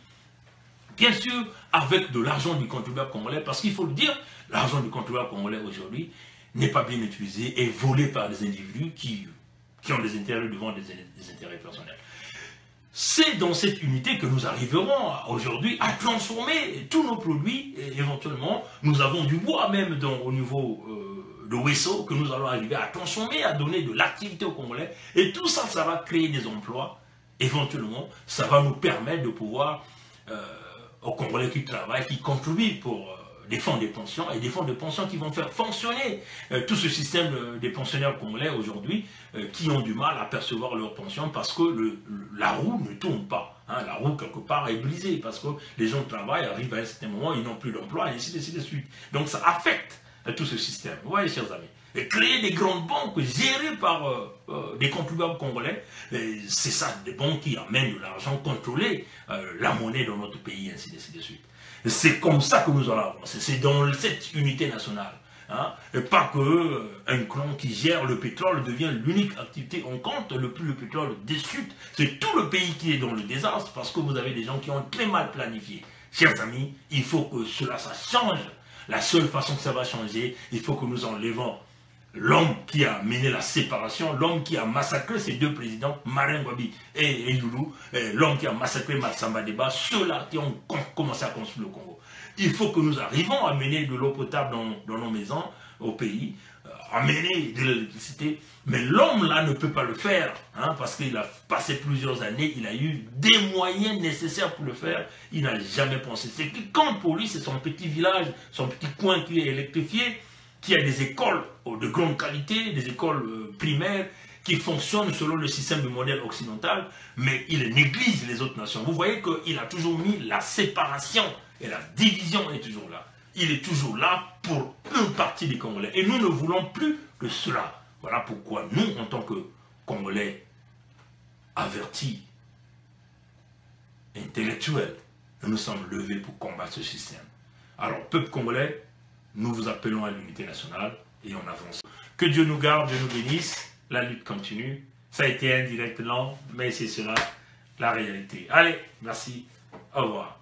bien sûr avec de l'argent du contribuable congolais, parce qu'il faut le dire, l'argent du contribuable congolais aujourd'hui n'est pas bien utilisé et volé par des individus qui ont des intérêts devant des intérêts personnels. C'est dans cette unité que nous arriverons aujourd'hui à transformer tous nos produits. Et éventuellement, nous avons du bois même au niveau de Wesso que nous allons arriver à transformer, à donner de l'activité aux Congolais. Et tout ça, ça va créer des emplois. Éventuellement, ça va nous permettre de pouvoir, aux Congolais qui travaillent, qui contribuent pour des fonds de pension, et des fonds de pension qui vont faire fonctionner tout ce système des pensionnaires congolais aujourd'hui qui ont du mal à percevoir leur pension parce que la roue ne tourne pas. Hein, la roue, quelque part, est brisée parce que les gens travaillent, arrivent à un certain moment, ils n'ont plus d'emploi, et ainsi de suite. Donc ça affecte tout ce système. Vous voyez, chers amis. Et créer des grandes banques gérées par des contribuables congolais, c'est ça, des banques qui amènent de l'argent, contrôler la monnaie dans notre pays, ainsi de suite. C'est comme ça que nous allons avancer, c'est dans cette unité nationale. Hein, et pas que un clan qui gère le pétrole devient l'unique activité. On compte le pétrole discute. C'est tout le pays qui est dans le désastre parce que vous avez des gens qui ont très mal planifié. Chers amis, il faut que cela, ça change. La seule façon que ça va changer, il faut que nous enlevons l'homme qui a mené la séparation, l'homme qui a massacré ces deux présidents, Marien Ngouabi et Youlou, l'homme qui a massacré Massamba Deba, ceux-là qui ont commencé à construire le Congo. Il faut que nous arrivions à mener de l'eau potable dans nos maisons, au pays, à mener de l'électricité, mais l'homme là ne peut pas le faire, hein, parce qu'il a passé plusieurs années, il a eu des moyens nécessaires pour le faire, il n'a jamais pensé. C'est que quand pour lui, c'est son petit village, son petit coin qui est électrifié, qui a des écoles de grande qualité, des écoles primaires, qui fonctionnent selon le système de modèle occidental, mais il néglige les autres nations. Vous voyez qu'il a toujours mis la séparation, et la division est toujours là. Il est toujours là pour une partie des Congolais. Et nous ne voulons plus de cela. Voilà pourquoi nous, en tant que Congolais avertis, intellectuels, nous nous sommes levés pour combattre ce système. Alors, peuple congolais, nous vous appelons à l'unité nationale et on avance. Que Dieu nous garde, Dieu nous bénisse. La lutte continue. Ça a été un direct lent, mais c'est cela la réalité. Allez, merci. Au revoir.